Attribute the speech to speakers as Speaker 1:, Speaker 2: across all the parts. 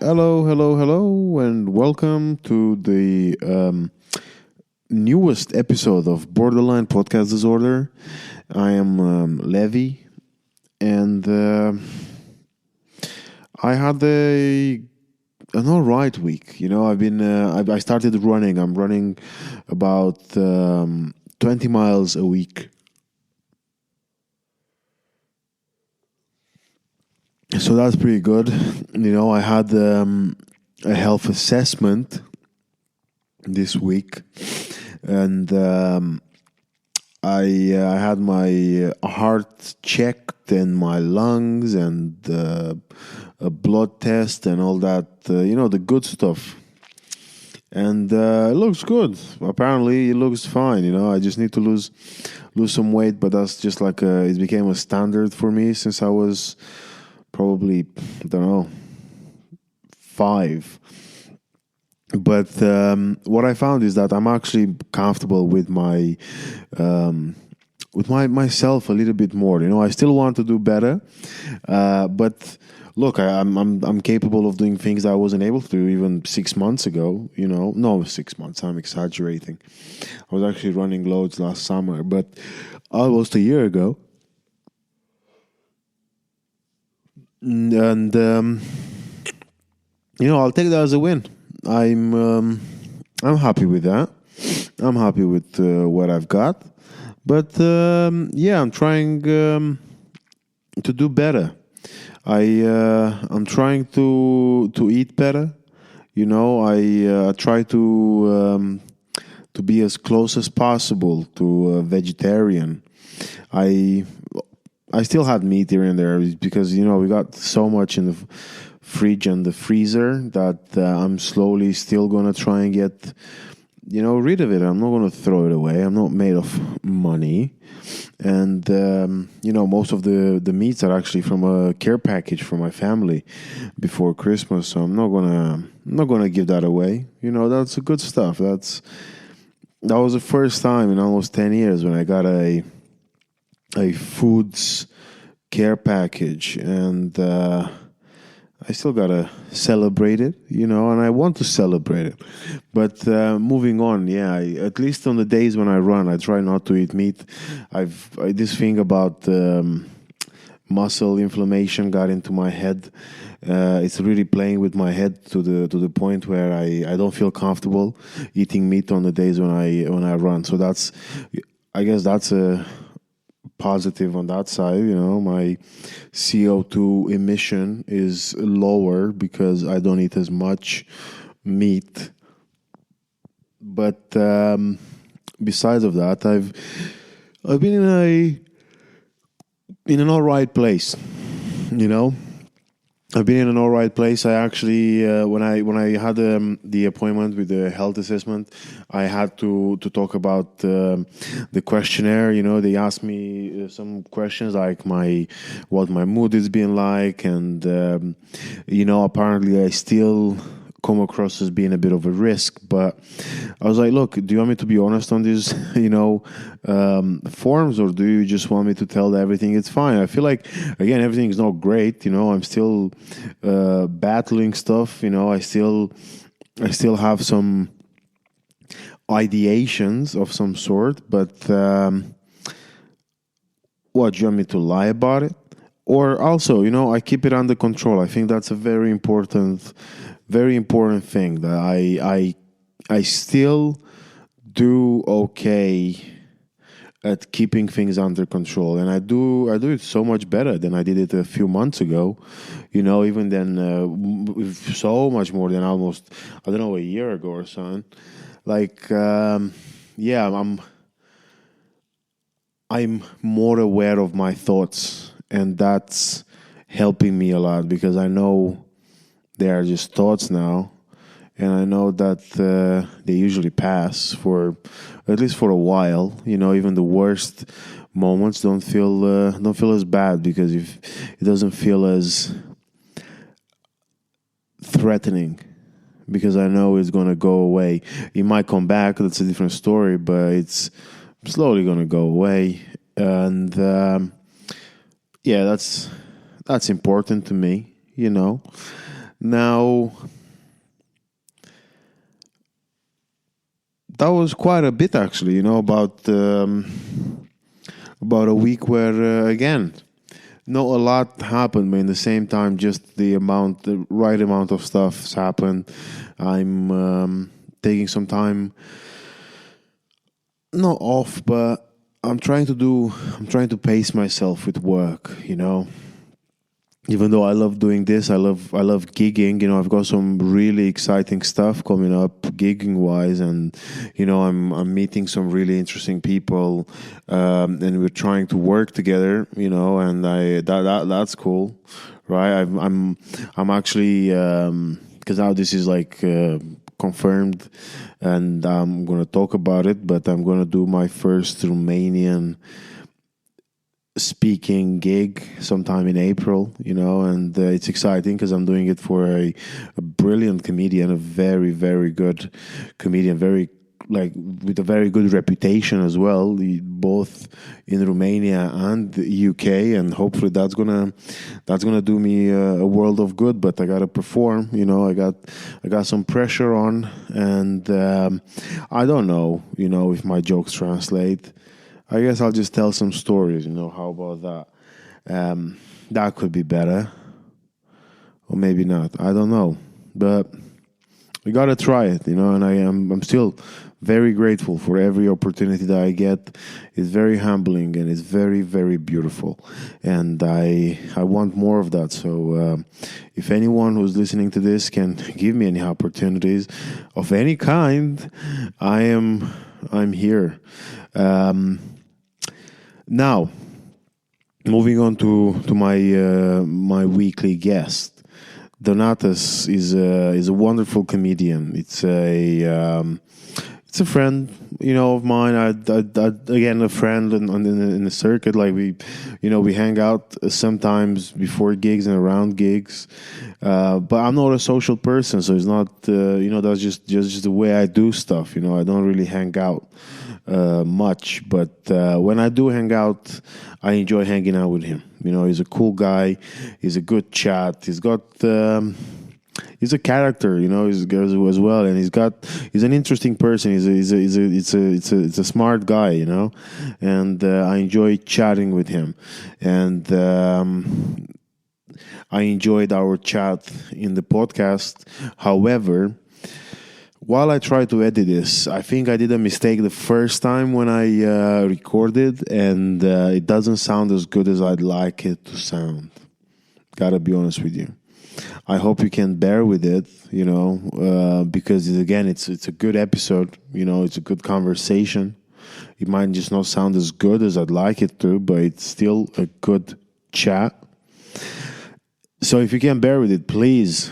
Speaker 1: Hello, and welcome to the newest episode of Borderline Podcast Disorder. I am Levi, and I had an alright week. I started running. I'm running about 20 miles a week. So that's pretty good. I had a health assessment this week, and I had my heart checked and my lungs and a blood test and all that. The good stuff. And it looks good. Apparently, it looks fine. I just need to lose some weight, but that's just like it became a standard for me since I was probably, I don't know, 5. But what I found is that I'm actually comfortable with myself a little bit more. I still want to do better, but look, I'm capable of doing things I wasn't able to do even 6 months ago. No, 6 months. I'm exaggerating. I was actually running loads last summer, but almost a year ago. And I'll take that as a win. I'm happy with that. I'm happy with what I've got, but I'm trying to do better. I'm trying to eat better. I try to be as close as possible to a vegetarian. I still had meat here and there because, we got so much in the fridge and the freezer that I'm slowly still going to try and get, rid of it. I'm not going to throw it away. I'm not made of money. And, most of the meats are actually from a care package for my family before Christmas. So I'm not going to give that away. That's the good stuff. That was the first time in almost 10 years when I got a foods care package, and I still gotta celebrate it, and I want to celebrate it. But moving on, at least on the days when I run, I try not to eat meat. This thing about muscle inflammation got into my head. It's really playing with my head to the point where I don't feel comfortable eating meat on the days when I run. So I guess that's a positive on that side. My CO2 emission is lower because I don't eat as much meat. But besides of that, I've been in an all right place. I've been in an all right place. I actually, when I had the appointment with the health assessment, I had to talk about the questionnaire. They asked me some questions like what my mood has been like, and apparently I still come across as being a bit of a risk. But I was like, look, do you want me to be honest on these forms, or do you just want me to tell that everything is fine? I feel like, again, everything is not great. I'm still battling stuff. I still have some ideations of some sort. But what, do you want me to lie about it? Or also, I keep it under control. I think that's a very important thing, that I still do okay at keeping things under control, and I do it so much better than I did it a few months ago. Even then, so much more than almost, I don't know, a year ago or something. Like, I'm more aware of my thoughts, and that's helping me a lot because I know they are just thoughts now, and I know that they usually pass for at least for a while. Even the worst moments don't feel as bad because if it doesn't feel as threatening, because I know it's going to go away. It might come back, that's a different story, but it's slowly going to go away. And that's important to me. Now, that was quite a bit actually, about a week where, again, not a lot happened, but in the same time, just the right amount of stuff's happened. I'm taking some time, not off, but I'm trying to pace myself with work, even though I love doing this, I love gigging. I've got some really exciting stuff coming up, gigging wise, and I'm meeting some really interesting people, and we're trying to work together. And that's cool, right? I'm actually because now this is like confirmed, and I'm gonna talk about it. But I'm gonna do my first Romanian speaking gig sometime in April, and it's exciting because I'm doing it for a brilliant comedian, a very, very good comedian, very like with a very good reputation as well, both in Romania and the UK, and hopefully that's gonna do me a world of good. But I gotta perform, I got some pressure on, and I don't know, if my jokes translate. I guess I'll just tell some stories, how about that? That could be better. Or maybe not. I don't know. But we gotta try it, and I'm still very grateful for every opportunity that I get. It's very humbling and it's very, very beautiful. And I want more of that. So if anyone who's listening to this can give me any opportunities of any kind, I'm here. Now, moving on to my weekly guest, Donatas is a wonderful comedian. It's a friend, of mine. Again, a friend in the circuit. Like we hang out sometimes before gigs and around gigs. But I'm not a social person, so it's not. That's just the way I do stuff. I don't really hang out much, but when I do hang out, I enjoy hanging out with him. He's a cool guy. He's a good chat. He's a character, he's as well, and he's an interesting person. It's a smart guy, and I enjoy chatting with him, and I enjoyed our chat in the podcast. However, while I try to edit this, I think I did a mistake the first time when I recorded, and it doesn't sound as good as I'd like it to sound. Gotta be honest with you. I hope you can bear with it, because again, it's a good episode. It's a good conversation. It might just not sound as good as I'd like it to, but it's still a good chat. So if you can bear with it, please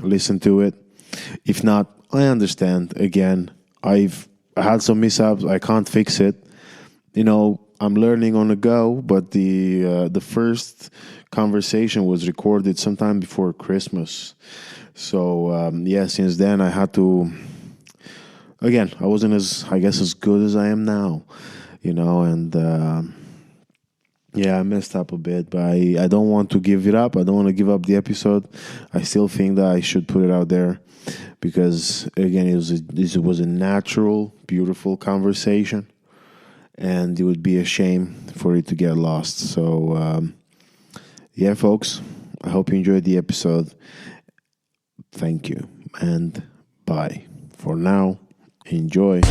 Speaker 1: listen to it. If not, I understand. Again, I've had some mishaps. I can't fix it. I'm learning on the go. But the first conversation was recorded sometime before Christmas. So since then I had to. Again, I wasn't as good as I am now, and. I messed up a bit, but I don't want to give it up. I don't want to give up the episode. I still think that I should put it out there because, again, it was a natural, beautiful conversation, and it would be a shame for it to get lost. So, folks, I hope you enjoyed the episode. Thank you, and bye. For now, enjoy.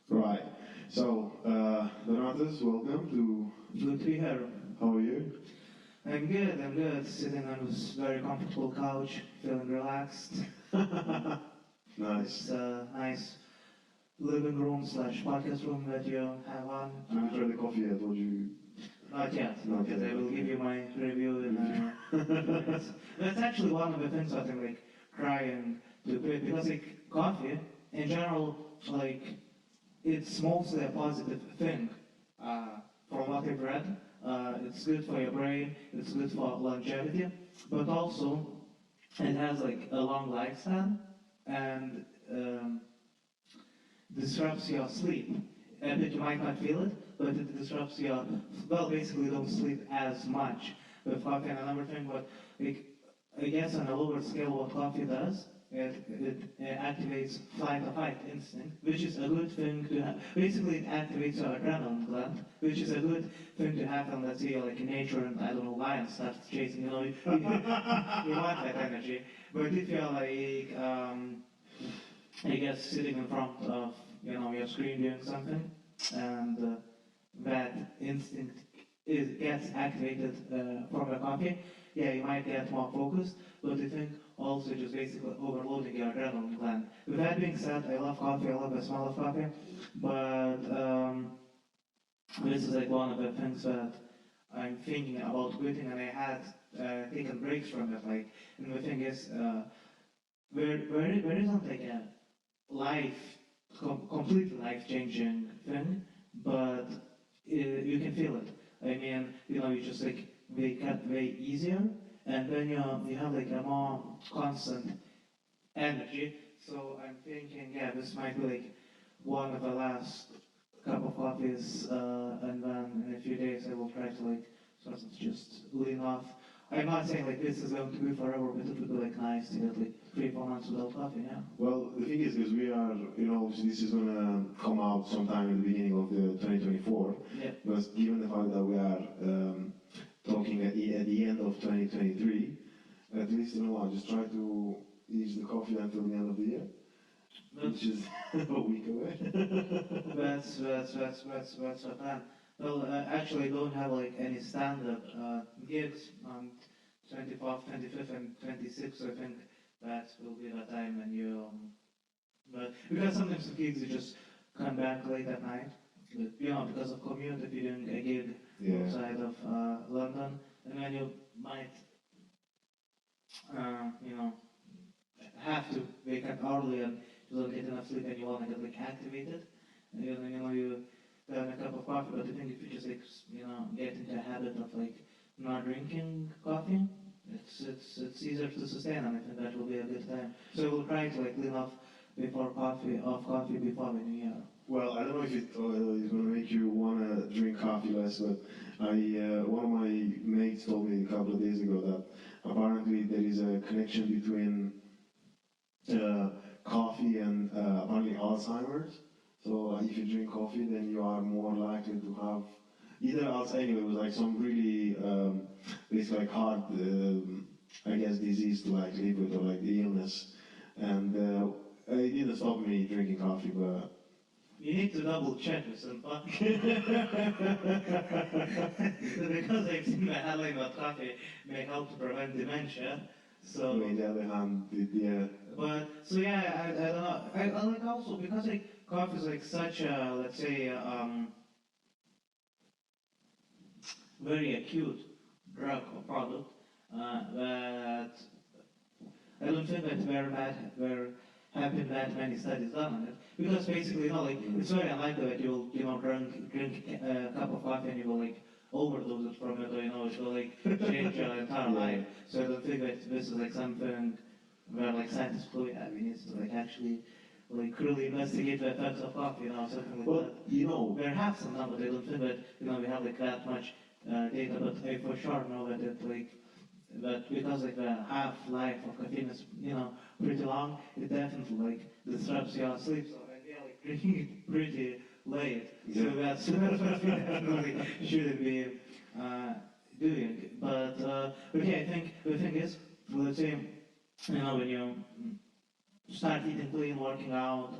Speaker 1: Right. So, Donatas, welcome to.
Speaker 2: Good to be here.
Speaker 1: How are you?
Speaker 2: I'm good, I'm good. Sitting on this very comfortable couch, feeling relaxed.
Speaker 1: Nice.
Speaker 2: It's a nice living room slash podcast room that you have on.
Speaker 1: Have you tried the coffee yet? What you?
Speaker 2: Not yet,
Speaker 1: Not
Speaker 2: not yet.
Speaker 1: yet.
Speaker 2: I will give you my review in a few minutes. That's actually one of the things that I'm like trying to quit because like coffee in general, like it's mostly a positive thing. From what I've read, it's good for your brain, it's good for longevity, but also it has like a long lifespan and disrupts your sleep. a bit, you might not feel it, but it disrupts your, well, basically you don't sleep as much with coffee. And another thing, but like, I guess on a lower scale, what coffee does, it activates flight or fight instinct, which is a good thing to have. Basically, it activates your adrenaline gland, which is a good thing to have. And let's say you're like in nature and I don't know, lion starts chasing, you want that energy. But if you're like, I guess sitting in front of your screen doing something, and that instinct gets activated from the coffee, yeah, you might get more focused, but I think also just basically overloading your adrenaline gland. With that being said, I love coffee, I love the smell of coffee, but this is like one of the things that I'm thinking about quitting, and I had taken breaks from it. Like, and the thing is, there isn't like a completely life-changing thing, but you can feel it. I mean, you just like wake up way easier, and then you have like a more constant energy. So I'm thinking, yeah, this might be like one of the last cup of coffees, and then in a few days I will try to like sort of just lean off. I'm not saying like this is going to be forever, but it would be like nice to get like 3-4 months without coffee, yeah.
Speaker 1: Well, the thing is, because we are, this is gonna come out sometime in the beginning of the 2024.
Speaker 2: Yeah.
Speaker 1: Because given the fact that we are talking at the end of 2023, at least I'll just try to ease the coffee until the end of the year, which is a week away.
Speaker 2: That's the plan. Well, actually, I don't have like any stand-up gigs on 24th, 25th, and 26th. I think that will be the time when you. But because sometimes the gigs you just come back late at night, because of commute. If you're doing a gig outside of London, and then you might, have to wake up early and you don't get enough sleep, and you want to get like activated. And you have a cup of coffee, but I think if you just like get into a habit of like not drinking coffee, it's easier to sustain, and I think that will be a good time. So we'll try to like lean off coffee before the new year.
Speaker 1: Well, I don't know if it is going to make you want to drink coffee less, but one of my mates told me a couple of days ago that apparently there is a connection between coffee and apparently Alzheimer's. So if you drink coffee, then you are more likely to have either Alzheimer's. Anyway, it was like some really it's like hard, I guess, disease to like live with, or like the illness. And it didn't stop me drinking coffee, but.
Speaker 2: You need to double check this, because I've seen the headline that coffee may help to prevent dementia. So
Speaker 1: on the other hand, yeah.
Speaker 2: But so yeah, I don't know. I like also because like coffee is like such a, let's say, very acute drug or product, that I don't think that there have been that many studies done on it, because basically, like it's very unlikely that you'll drink a cup of coffee and you will like overdose it from it, or it will like change your entire life. So I don't think that this is like something where like scientists really needs to like actually like really investigate the effects of coffee, something like that. There have some now, but I don't think that we have like that much data, but I for sure know that it like that because like the half-life of caffeine is pretty long, it definitely like disrupts your sleep. So we are like drinking it pretty late, so that's what we definitely shouldn't be doing. But yeah, I think the thing is, let's say when you start eating clean, working out,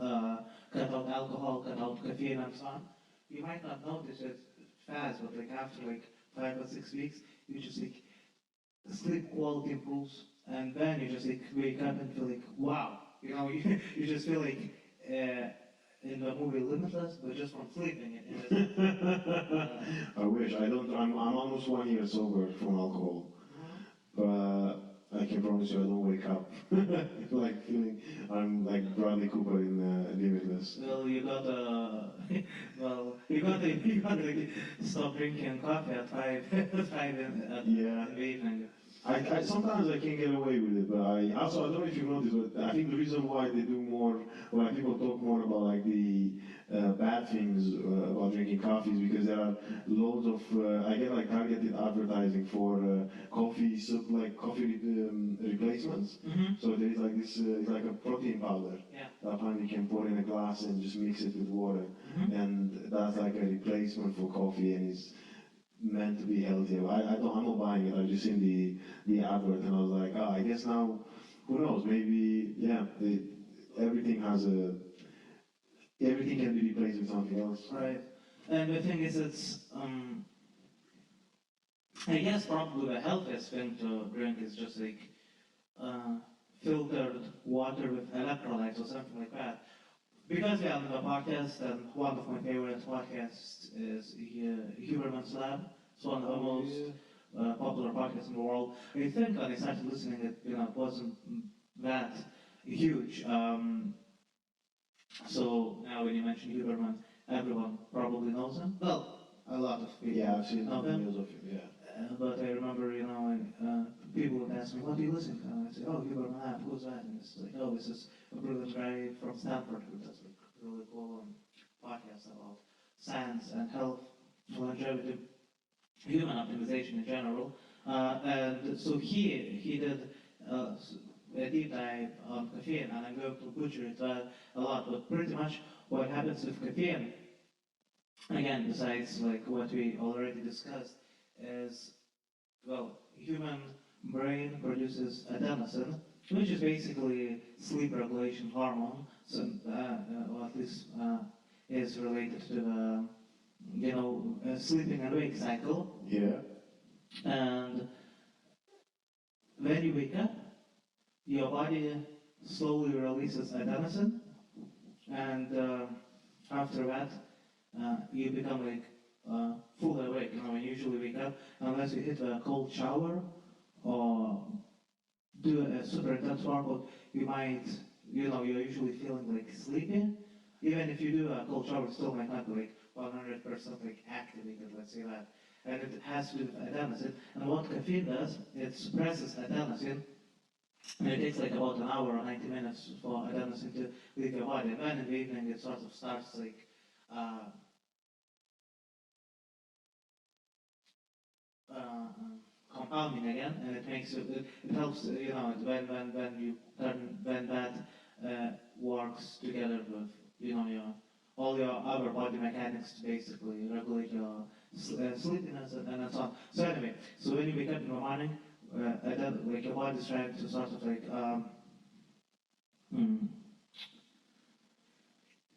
Speaker 2: cut out alcohol, cut out caffeine, and so on, you might not notice it fast, but like after like 5 or 6 weeks, you just like sleep quality improves, and then you just like wake up and feel like wow, you just feel like in the movie Limitless, but just from sleeping.
Speaker 1: I wish I don't. I'm almost 1 year sober from alcohol, but I can promise you I don't wake up like feeling I'm like Bradley Cooper in Limitless.
Speaker 2: Well, you gotta stop drinking coffee at 5 in the evening.
Speaker 1: I sometimes I can get away with it, but I also I don't know if you noticed, but I think the reason why they do more, why people talk more about like the bad things about drinking coffee is because there are loads of I get like targeted advertising for coffee, like coffee replacements. So there is like this, it's like a protein powder.
Speaker 2: Yeah.
Speaker 1: That apparently you can pour in a glass and just mix it with water, and that's like a replacement for coffee, and it's meant to be healthier. I'm not buying it. I just seen the advert and I was like, I guess now, who knows? Maybe everything has everything can be replaced with something else.
Speaker 2: Right. And the thing is, I guess probably the healthiest thing to drink is just like uh, filtered water with electrolytes or something like that. Because we are on the podcast, and one of my favorite podcasts is Huberman's Lab. It's one of the most popular podcasts in the world. I think when I started listening, it wasn't that huge. So now when you mention Huberman, everyone probably knows him. Well, a lot of people
Speaker 1: I've seen
Speaker 2: know him.
Speaker 1: videos of him. Yeah.
Speaker 2: But I remember, people would ask me, "What do you listen to?" And I'd say, "Oh, Huberman Lab. Who's that?" And it's like, "Oh, this is a brilliant guy from Stanford who does like really cool podcasts about science and health, longevity, human optimization in general." And so he did a deep dive on caffeine, and I'm going to butcher it a lot, but pretty much what happens with caffeine, again, besides like what we already discussed, is, well, human brain produces adenosine, which is basically sleep regulation hormone, so, or at least is related to the, sleeping and wake cycle.
Speaker 1: Yeah.
Speaker 2: And when you wake up, your body slowly releases adenosine, and after that, you become like fully awake. When you usually wake up, unless you hit a cold shower or do a super intense workout, you might, you're usually feeling like sleepy. Even if you do a cold shower, it still might not be like 100% like activated, let's say that. And it has to do with adenosine. And what caffeine does, it suppresses adenosine. And it takes like about an hour or 90 minutes for adenosine to leave your body. And then in the evening, it sort of starts like uh, compounding again, and it makes it helps. When that works together with your all your other body mechanics to basically regulate your sleepiness and so on. So anyway, so when you wake up in the morning, like your body's trying to sort of like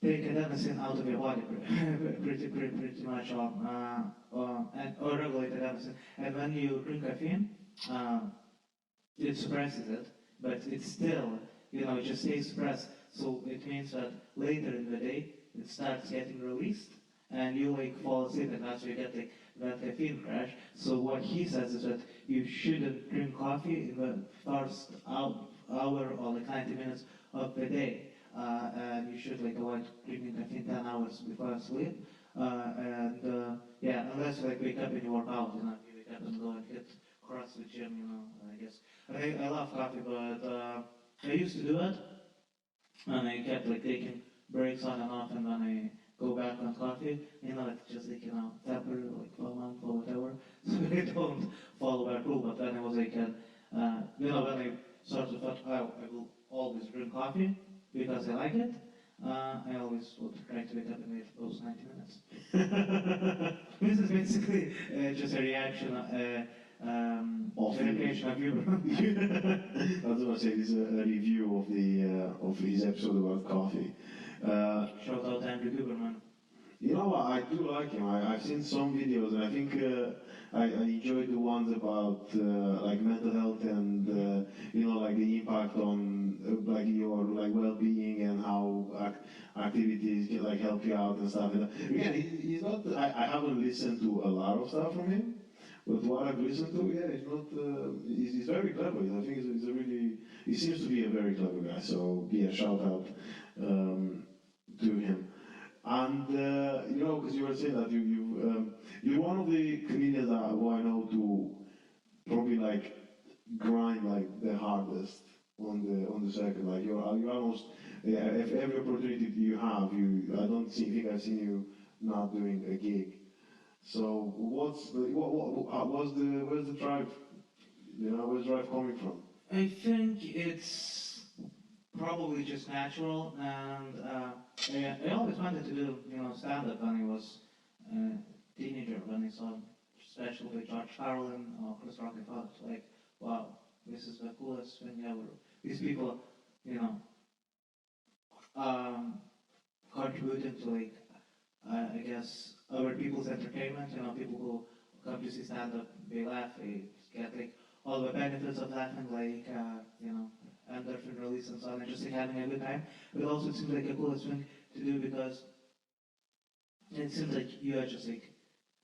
Speaker 2: take adenosine out of your body pretty much, or regulate adenosine. And when you drink caffeine, it suppresses it, but it's still, it just stays suppressed. So it means that later in the day, it starts getting released, and you like fall asleep, and that's where you get like that caffeine crash. So what he says is that you shouldn't drink coffee in the first hour or like 90 minutes of the day. And you should like avoid drinking caffeine 10 hours before sleep. Unless you like wake up and you work out, you wake up and go and hit CrossFit gym, I guess. I love coffee, but I used to do it, and I kept like taking breaks on and off, and then I go back on coffee, like just like, temporary, like for a month or whatever, so I don't follow that rule. But then I was like, when I sort of thought, I will always drink coffee because I like it, I always would try to wake up and wait those 90 minutes. This is basically just a reaction,
Speaker 1: Of the-
Speaker 2: replication of humor.
Speaker 1: I was going to say this is a review of his episode about coffee.
Speaker 2: Shout out Andrew Huberman.
Speaker 1: You know what? I do like him. I've seen some videos, and I think I enjoyed the ones about like mental health and like the impact on like your like well-being and how activities can, like help you out and stuff. And again, he's not. I haven't listened to a lot of stuff from him, but what I've listened to, yeah, he's not. He's very clever. I think he's a really. He seems to be a very clever guy. So yeah, shout out to him. And because you were saying that you're one of the comedians who I know to probably like grind like the hardest on the second. Like you're almost, yeah, if every opportunity you have, I don't think I've seen you not doing a gig. So where's the drive? Where's the drive coming from?
Speaker 2: I think it's probably just natural, and I always wanted to do, stand-up when I was a teenager, when I saw, especially George Carlin or Chris Rock. I thought, like, wow, this is the coolest thing ever. These people, you know, um, contributing to, like, I guess, other people's entertainment. People who come to see stand-up, they laugh, they get, like, all the benefits of laughing, like, endorphin release and so on, and just, like, having a good time. But also it seems like a coolest thing to do because it seems like you are just, like,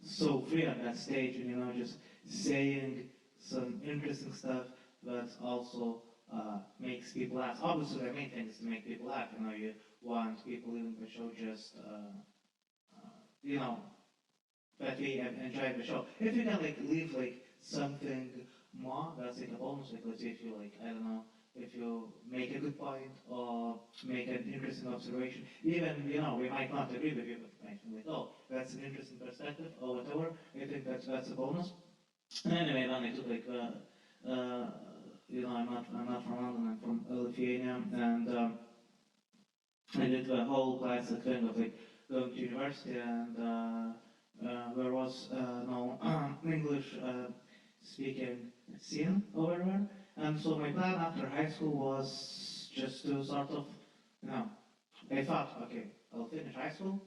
Speaker 2: so free on that stage, and just saying some interesting stuff, but also makes people laugh. Obviously, the main thing is to make people laugh. You want people leaving the show just, you know, that they enjoy the show. If you can, like, leave, like, something more, that's, like, a bonus. Like, let's say if you, like, I don't know, if you make a good point or make an interesting observation, even, we might not agree with you, but might be like, oh, that's an interesting perspective or whatever. I think that's a bonus. And anyway, then I took, like, I'm not from London, I'm from Lithuania, and I did the whole classic thing of, like, going to university, and there was no English speaking scene over there. And so my plan after high school was just to sort of, I thought, okay, I'll finish high school,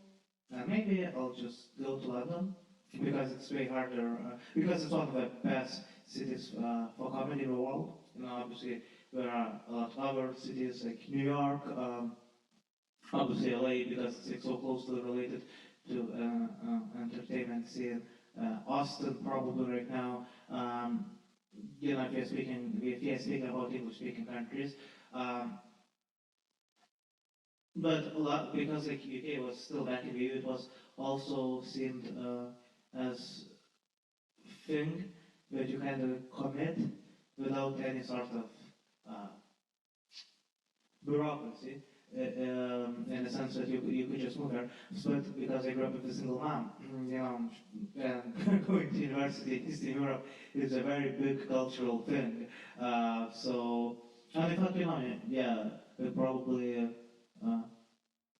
Speaker 2: and maybe I'll just go to London, because it's way harder, because it's one of the best cities for comedy in the world. Obviously, there are a lot of other cities like New York, obviously LA, because it's, like, so closely related to entertainment scene. Austin, probably right now. If you're speaking about English-speaking countries, but a lot, because, like, UK was still back in the EU, it was also seemed as thing that you kind of commit without any sort of uh, bureaucracy, in the sense that you could just move there. But because I grew up with a single mom, and going to university in Eastern Europe is a very big cultural thing. So, and I thought, yeah, it probably,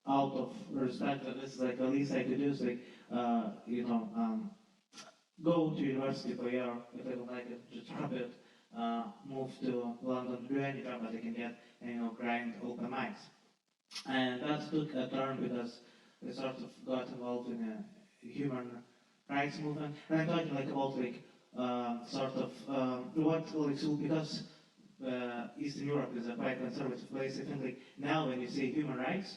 Speaker 2: out of respect for this, like, the least I could do is, like, go to university for a year. If I don't like it, just drop it. Move to London, do any job that I can get, and grind open mics. And that took a turn because I sort of got involved in a human rights movement. And I'm talking, like, about, like, sort of what, like, so because Eastern Europe is a quite conservative place. I think, like, now when you say human rights,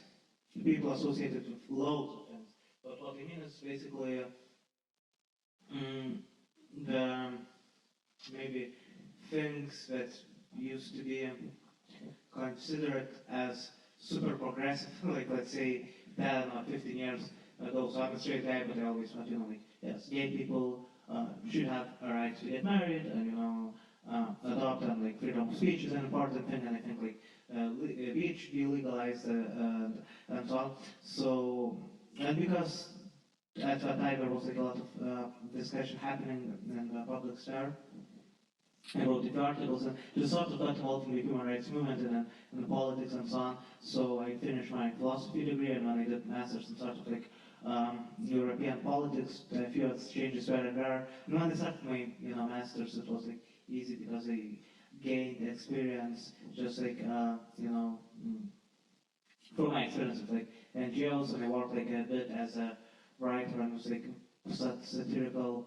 Speaker 2: people associate it with loads of things. But what I mean is basically the maybe things that used to be considered as super progressive, like, let's say 10 or 15 years ago. So I'm a straight guy, but I always thought, like, yes, gay people should have a right to get married, and, adopt, and, like, freedom of speech is an important thing, and I think, like, beach be legalized, and so on. So, and because at that time there was, like, a lot of discussion happening in the public sphere, I wrote a few articles, and just sort of got involved in the human rights movement and the politics and so on. So I finished my philosophy degree, and when I did masters in sort of, like, European politics, a few exchanges were there. And when I started my masters, it was, like, easy because I gained experience, just like from my experience with, like, NGOs, and I worked, like, a bit as a writer, and was, like, satirical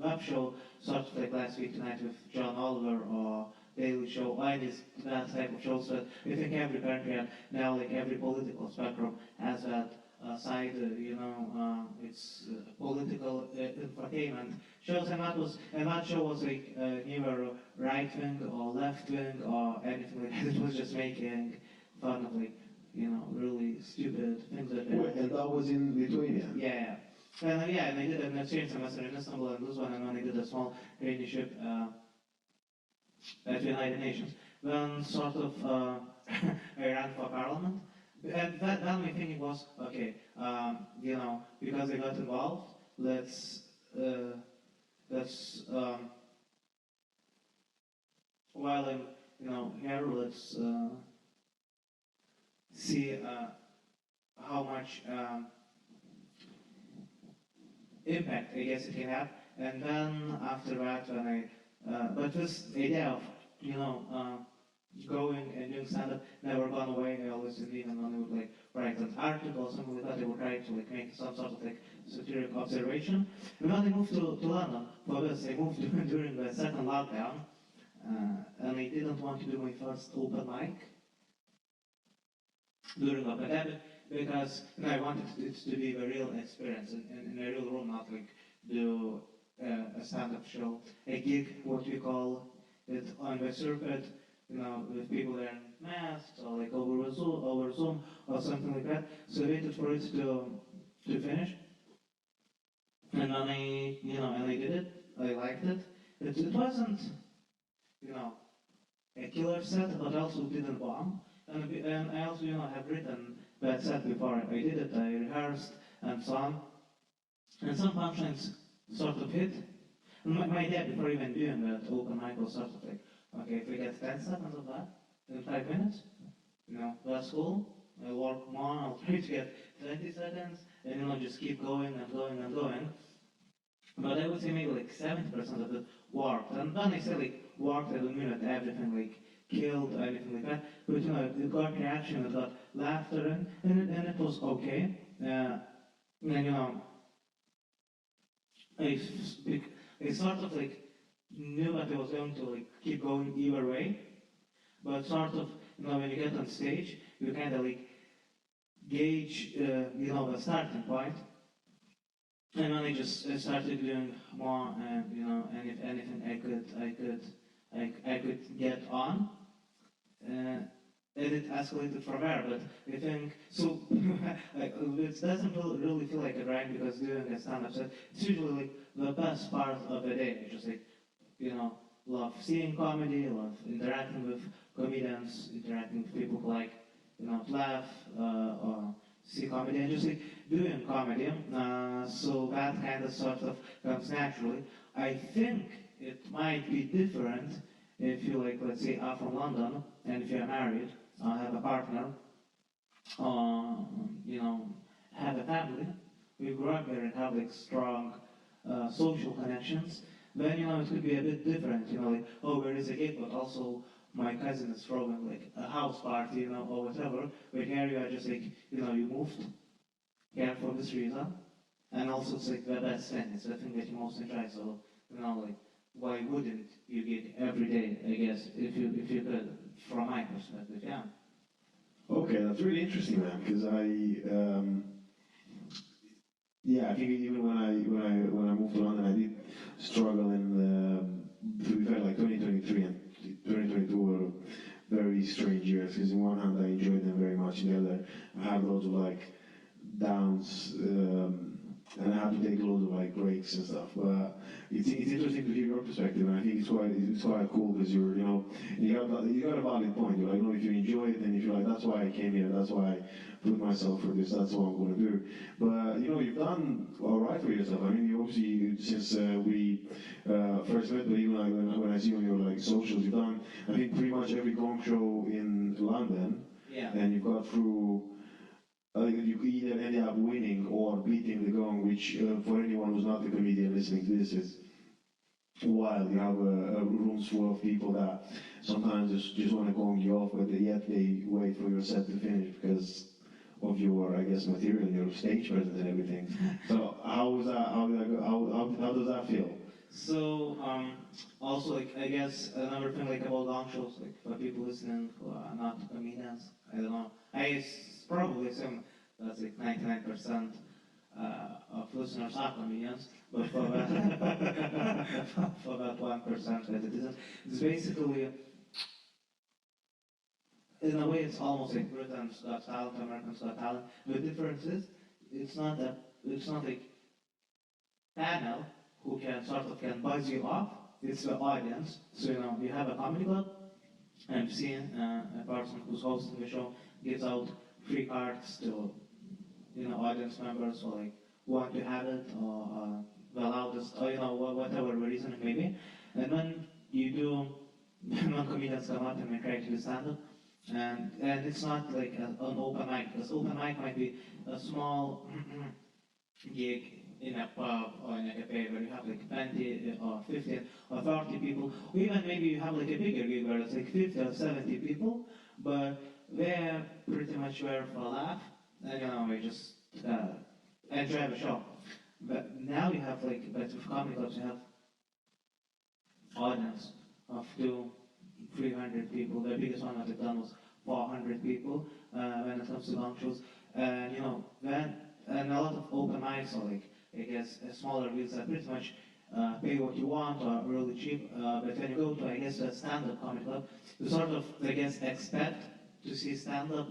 Speaker 2: web show, sort of like Last Week Tonight with John Oliver, or Daily Show, that type of shows. But I think every country, and now, like, every political spectrum has that side, it's political entertainment shows, and that show was, like, neither right wing or left wing or anything like that. It was just making fun of, like, really stupid things that.
Speaker 1: And that was in Lithuania.
Speaker 2: Yeah. And I did an exchange semester in Istanbul and Lisbon, and when I did a small traineeship at the United Nations. Then sort of I ran for parliament. And then my thinking was, okay, because I got involved, let's while I'm, here, let's see how much impact I guess it can have. And then after that, but this idea of going and doing stand-up never gone away. I always did, even when I would write an article or something like that, I would try to make some sort of satiric observation. And when I moved to London for this, I moved during the second lockdown, and I didn't want to do my first open mic during the pandemic because I wanted it to be a real experience in a real room, not do a stand-up show, a gig, what we call it on the circuit, with people wearing masks or over Zoom or something like that. So I waited for it to finish, and then I did it. I liked it. It wasn't, a killer set, but also didn't bomb. And I also, have written that set before I did it. I rehearsed and so on. And some punchlines sort of hit. And my idea before even doing that open mic was sort of okay, if we get 10 seconds of that in 5 minutes, that's cool. I'll work more, I'll try to get 20 seconds, and just keep going and going and going. But I would say maybe 70% of it worked. And when I say worked, I don't mean that everything killed or anything like that. But it got reaction, it got laughter, and it was okay. And I sort of knew that I was going to keep going either way, but sort of when you get on stage, you kind of gauge the starting point. And when I just started doing more, and if anything I could get on, and it escalated from there. But I think so. It doesn't really feel like a drag because doing a stand-up set, it's usually the best part of the day. Just love seeing comedy, love interacting with comedians, interacting with people who laugh or see comedy, and just doing comedy. So that kind of sort of comes naturally. I think it might be different if you let's say, are from London, and if you're married, have a partner, have a family, you grew up here and have strong social connections, then it could be a bit different. Where is a gig, but also my cousin is throwing a house party, or whatever. But here you are just you moved here for this reason, and also it's the best thing. It's the thing that you most enjoy. So why wouldn't you gig every day? I guess if you could, from my perspective, yeah.
Speaker 1: Okay, that's really interesting, man. Because I think even when I moved to London, I did struggle to be fair, 2023 and 2022 were very strange years. Because in one hand, I enjoyed them very much. In the other, I had loads of downs. And I had to take loads of breaks and stuff. But it's interesting to hear your perspective, and I think it's quite cool because you got a valid point. You're if you enjoy it, and if you're that's why I came here, that's why I put myself for this, that's what I'm going to do. But you've done all right for yourself. I mean, you obviously since we first met, but even when I see on your socials, you've done I think pretty much every gong show in London, and you've got through. I think you either end up winning or beating the gong, which for anyone who's not a comedian listening to this is wild. You have a rooms full of people that sometimes just want to gong you off, but yet they wait for your set to finish because of your, I guess, material, your stage presence and everything. So how is that? How does that feel?
Speaker 2: So also I guess another thing about gong shows, for people listening who are not comedians, I don't know. I probably assume that's 99% of listeners are comedians, but for that, for that 1% that it isn't, it's basically, in a way, it's almost like Britain's Got Talent, American's Got Talent. The difference is, it's not a panel who can buzz you off. it's the audience. So, you have a comedy club, and I've seen a person who's hosting the show gives out free cards to, audience members who like want to have it or the loudest, or whatever the reason it may be. And when you do, when comedians come up and they try to do stand-up, and it's not like an open mic, because open mic might be a small gig in a pub or in a cafe where you have like 20 or 15 or 30 people, or even maybe you have like a bigger gig where it's like 50 or 70 people, but they're pretty much there for a laugh, and we just enjoy the show. But now you have like, but with comedy clubs you have audience of 300 people. The biggest one that I've done was 400 people when it comes to long shows. And then and a lot of open mics or like I guess smaller gigs that pretty much pay what you want or really cheap. But when you go to I guess a stand-up comedy club, you sort of I guess expect to see stand-up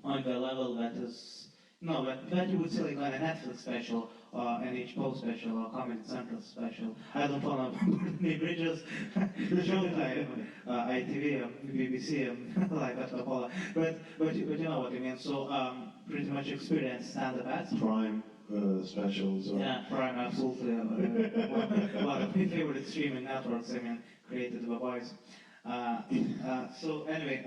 Speaker 2: on the level that is no, but that you would see like on a Netflix special or an HBO special or Comedy Central special. I don't follow any bridges, Showtime, ITV, BBC, like that, Apollo. But you know what I mean. So pretty much experienced stand-up acts.
Speaker 1: Prime specials. Or...
Speaker 2: Yeah, Prime, absolutely. One of my favorite streaming networks. I mean, created by boys. So anyway.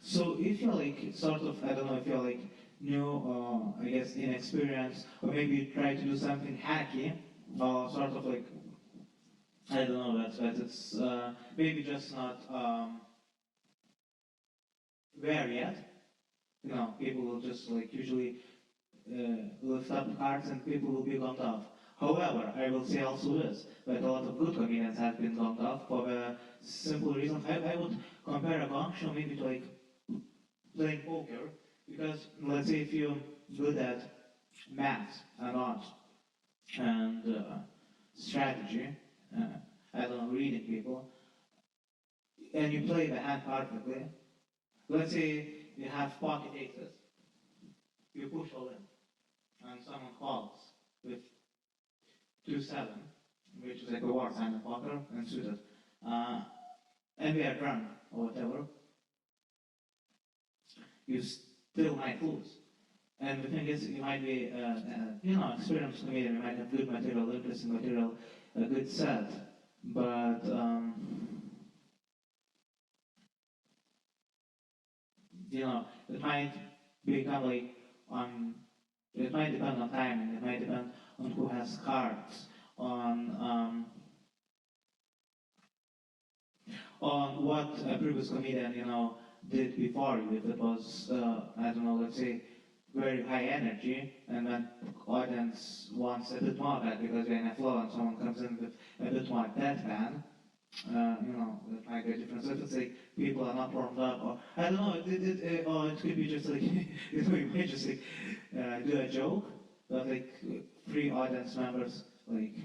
Speaker 2: So if you're like sort of, I don't know if you're like new or I guess inexperienced, or maybe you try to do something hacky, or sort of like, I don't know, but it's maybe just not there yet. People will just like usually lift up cards and people will be gonged off. However, I will say also this, that a lot of good comedians have been gonged off for the simple reason. I would compare a gong show maybe to like playing poker, because let's say if you're good at math and art and strategy, I don't know, reading people, and you play the hand perfectly, let's say you have pocket aces, you push all in, and someone calls with 2-7, which is like a war sign in poker, and suited, and we are drunk or whatever, you still might lose. And the thing is, you might be, experienced comedian, you might have good material, interesting material, a good set, but it might become like it might depend on timing, it might depend on who has cards, on what a previous comedian, did before you. If it was, I don't know, let's say, very high energy, and then audience wants a bit more of that because they're in a flow, and someone comes in with a bit more deadpan, that might be a difference. If it's like people are not warmed up, or I don't know, or it could be just like, you may just like do a joke, but like 3 audience members like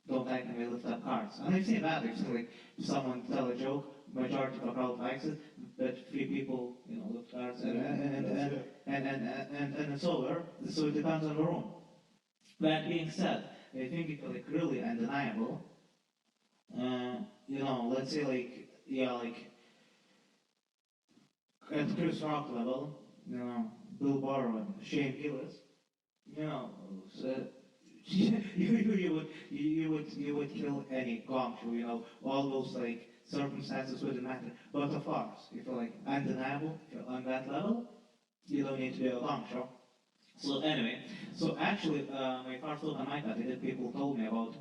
Speaker 2: don't like when we lift up cards. And I've seen that. I've seen like someone tell a joke, majority of the crowd likes it, but 3 people, lift cards, and it's over. So it depends on the room. That being said, I think it's like really undeniable. Let's say like at Chris Rock level, Bill Burr and Shane Gillis, so you would kill any gong show, all those like circumstances wouldn't matter. But of course, if you're like undeniable, if you're on that level, you don't need to be a gong show. So anyway, so actually, my first open mic that I did, people told me about,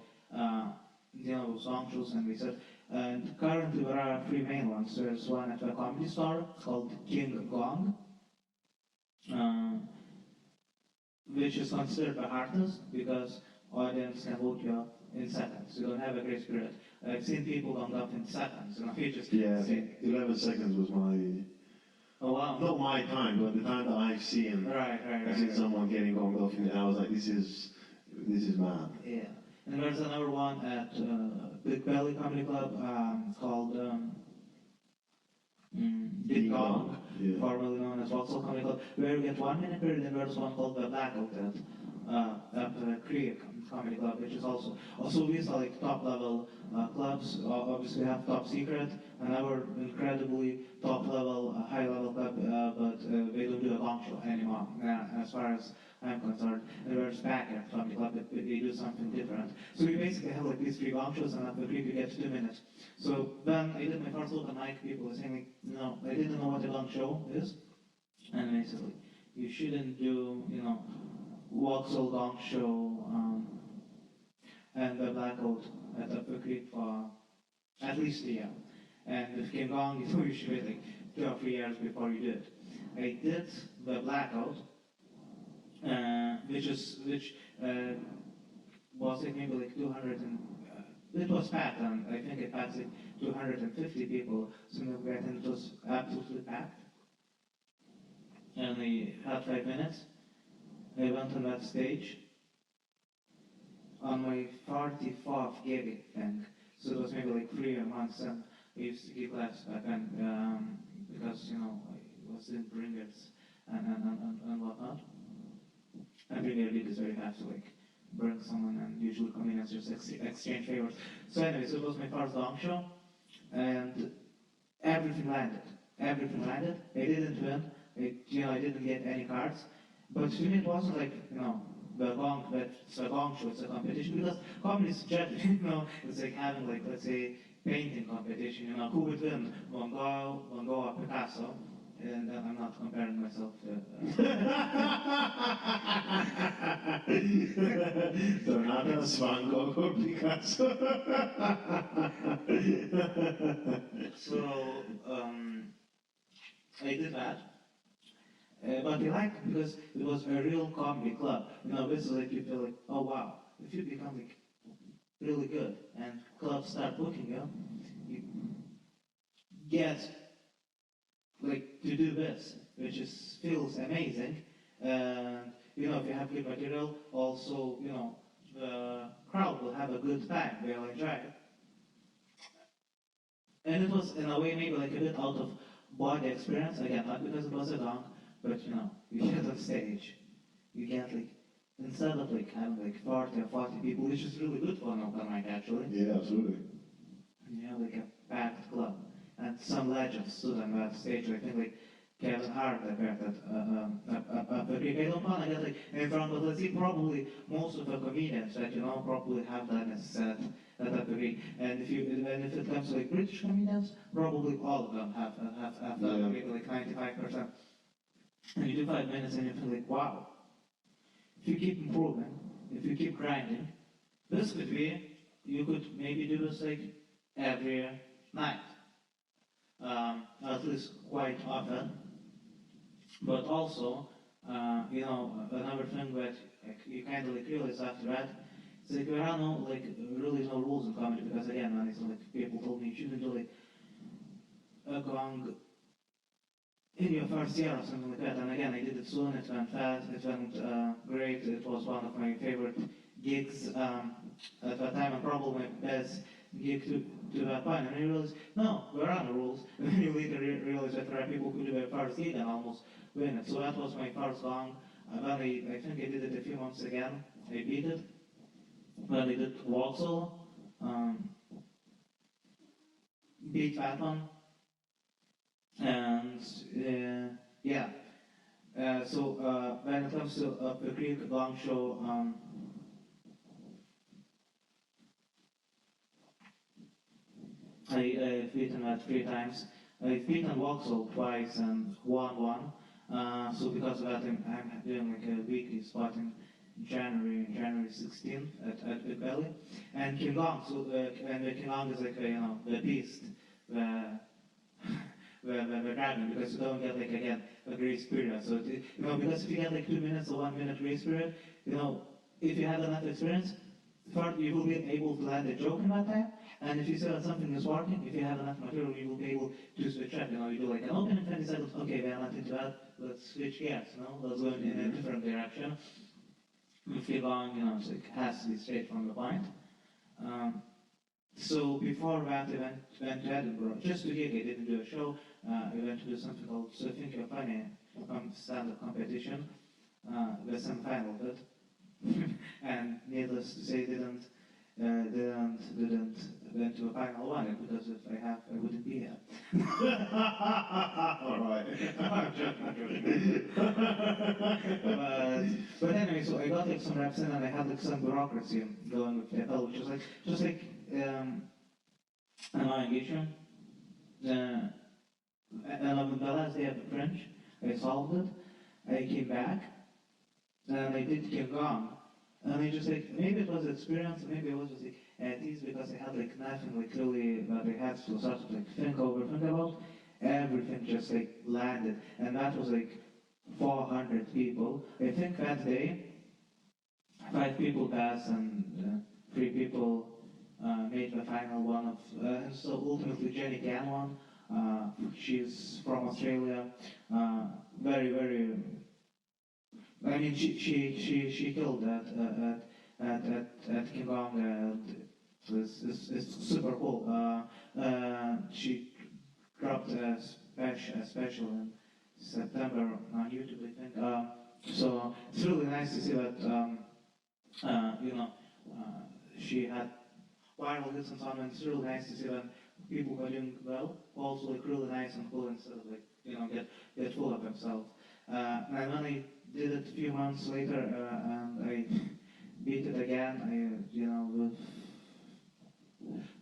Speaker 2: those gong shows, and they said, and currently there are 3 main ones. There's one at the Comedy Store called King Gong, which is considered the hardest because audience can vote you up in seconds. You don't have a grace period. I've seen people gonged up in seconds. You just say,
Speaker 1: 11 seconds was my...
Speaker 2: Oh wow!
Speaker 1: Not my time, but the time that I've seen.
Speaker 2: Right.
Speaker 1: I've seen someone getting gonged off, and I was like, "This is mad."
Speaker 2: Yeah, and there's another one at Big Belly Comedy Club called Big Gong, formerly known as Vauxhall Comedy Club, where you get 1 minute period, and there's one called the Blackout that up the Creek Comedy Club, which is also these are like top level clubs. Obviously, we have Top Secret, another incredibly top level, high level club, but they don't do a gong show anymore, as far as I'm concerned. And whereas back at Comedy Club, they do something different. So we basically have like these 3 gong shows, and up the Creek you get 2 minutes. So when I did my first open mic, people were saying like, no, I didn't know what a gong show is, and basically, you shouldn't do, Vauxhall Gong Show and the Blackout at Upper Creek for at least a year. And with King Kong, you should wait like 2 or 3 years before you do it. I did the Blackout, which was like maybe like 200 and it was packed, and I think it passed like 250 people. So it was absolutely packed. And I had 5 minutes. I went on that stage on my 44th gig, I think. So it was maybe like 3 months, and I used to give laughs back then because, I was in bringers and whatnot. And bringer gig is very hard to like bring someone, and usually comedians just exchange favors. So anyway, so it was my first gong show, and everything landed. Everything landed. I didn't win. I didn't get any cards. But to me, it wasn't like, it's a gong show, it's a competition, because comedy is judged, it's like having, like, let's say, painting competition, who would win, Van Gogh or Picasso, and I'm not comparing myself to...
Speaker 1: Donatas, Van Gogh, or Picasso.
Speaker 2: So, I did that. But I liked it because it was a real comedy club. This is like you feel like, oh wow, if you become like really good and clubs start booking you get like to do this, which feels amazing. And if you have good material, also the crowd will have a good time. They'll enjoy it. And it was in a way maybe like a bit out of body experience again, not because it was a dunk. But you get on stage, you get like, instead of like having like 30 or 40 people, which is really good for an open mic actually.
Speaker 1: Yeah, absolutely.
Speaker 2: You have like a packed club, and some legends stood on that stage. I think like Kevin Hart appeared at the Greek. I don't want to get like in front, but let's see, probably most of the comedians that probably have done a set at the Greek. And if it comes to like British comedians, probably all of them have done maybe like 95%. And you do 5 minutes and you feel like, wow, if you keep improving, if you keep grinding, this could be, you could maybe do this like every night, at least quite often. But also, another thing that you kind of like realize after that, it's like there are really no rules in comedy, because again, when it's like people told me you shouldn't do like a gong in your first year or something like that. And again, I did it soon, it went fast, it went great, it was one of my favorite gigs at that time, and probably my best gig to that point. And I realized, no, there are no rules. And then you later realize that there are people who do their first gig and almost win it. So that was my first gong. Then I think I did it a few months again, I beat it. Then I did Vauxhall, beat that one. And so when it comes to the Greek gong show, I've beaten that 3 times. I've beaten Vauxhall twice and won one. So because of that, I'm doing like a weekly spot in January 16th at Big Belly. And King Kong, and the King Kong is like the beast, the dragon, because you don't get like again a grace period. So because if you get like 2 minutes or 1 minute grace period, if you have enough experience, first you will be able to land a joke in that time. And if you see that something is working, if you have enough material, you will be able to switch up. You do like an open in 20 seconds. Okay, we are not into that. Let's switch gears. Let's go in a different direction. If you're going, it has to be straight from the point. So before that, I went to Edinburgh just to gig. I didn't do a show. I went to do something called So Think You're Funny stand-up competition, the semi-final of it. and needless to say, didn't went to a final one because if I have, I wouldn't be here.
Speaker 1: All right.
Speaker 2: I'm joking. But anyway, so I got like some reps in, and I had like some bureaucracy going with FL, which was like just like annoying issue. And on the last day of the French, I solved it. I came back, and I did King Kong. And I just like, maybe it was experience, maybe it was just like at ease because I had like nothing like really that I had to sort of like think about. Everything just like landed. And that was like 400 people. I think that day, 5 people passed and 3 people made the final one of, and so ultimately Jenny Gan won. She's from Australia. Very, very. I mean, she killed at King Kong. It's super cool. She dropped a special in September on YouTube, I think. So it's really nice to see that she had viral hits and so on, and it's really nice to see that people who are doing well also like really nice and cool instead of like get full of themselves. And when I did it a few months later, and I beat it again, with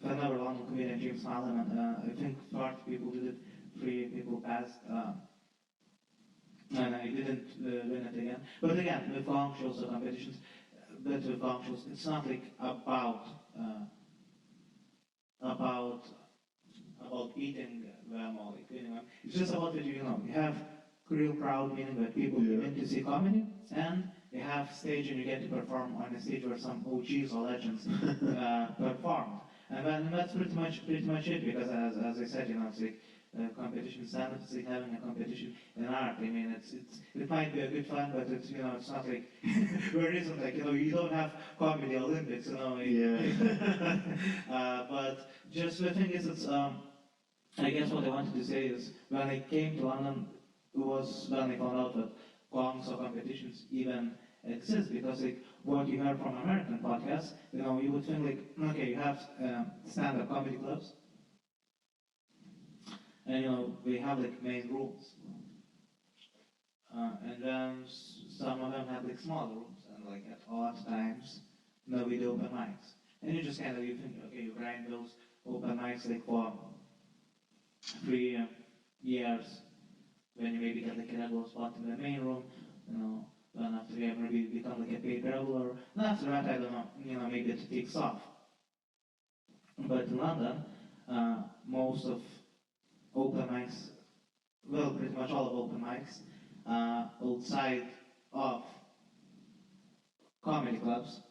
Speaker 2: another London comedian, James Mallon, and I think 40 people did it, 3 people passed, and I didn't win it again. But again, with long shows or competitions, but with long shows, it's not like about beating them or like winning them. It's just about that you have real crowd, meaning that people come in to see comedy, and you have stage and you get to perform on a stage where some OGs or legends performed. And that's pretty much it, because as I said, it's like competition stand-up is like having a competition in art. I mean, it might be a good fun, but it's it's not like there isn't like you don't have comedy Olympics, but just the thing is, it's I guess what I wanted to say is when I came to London, it was when I found out that gongs or competitions even exist, because like what you heard from American podcasts, you would think like, okay, you have stand-up comedy clubs, and they have like main rooms, and then some of them have like smaller rooms, and like at odd times, we do open mics, and you just kind of you think, okay, you grind those open mics like for 3 years, when you maybe get like a regular spot in the main room, then after you maybe become like a paid regular, and after that, I don't know, maybe it takes off. But in London, most of open mics, well, pretty much all of open mics, outside of comedy clubs,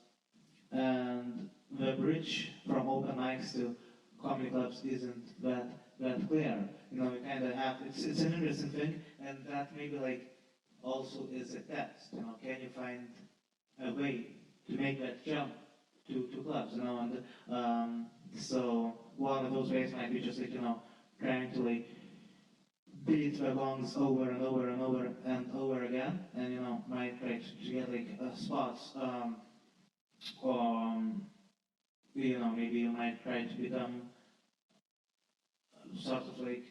Speaker 2: and the bridge from open mics to comedy clubs isn't that clear. You kind of have, it's an interesting thing, and that maybe like also is a test. Can you find a way to make that jump to clubs? And so one of those ways might be just like trying to like beat the gongs over and over and over and over again, and might try to get like spots, or maybe you might try to become sort of like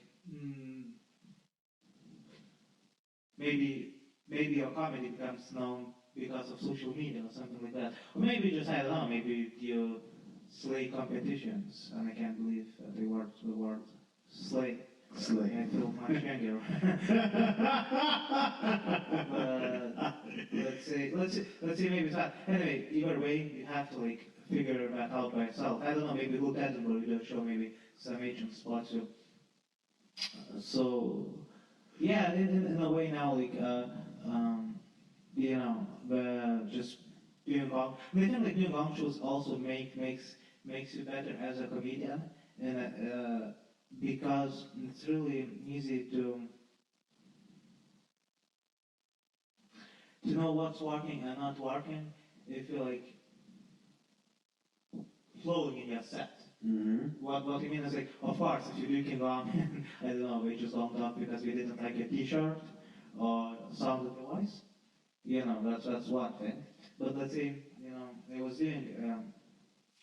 Speaker 2: maybe your comedy becomes known because of social media or something like that, or maybe just I don't know, maybe you slay competitions, and I can't believe the word slay.
Speaker 1: Slay.
Speaker 2: I feel much younger. But let's say maybe it's not. Anyway, either way, you have to like figure that out by yourself. I don't know, maybe look at Edinburgh, you do a show, maybe some agent spots you. So yeah, in a way now, like the just doing gong. I mean, I think like doing gong shows also makes you better as a comedian, and because it's really easy to know what's working and not working if you're like flowing in your set.
Speaker 1: Mm-hmm.
Speaker 2: What you mean is like, of course, if you're doing wrong, I don't know, we just don't talk because we didn't like a T-shirt or sound of the voice. That's one thing. But let's say, I was doing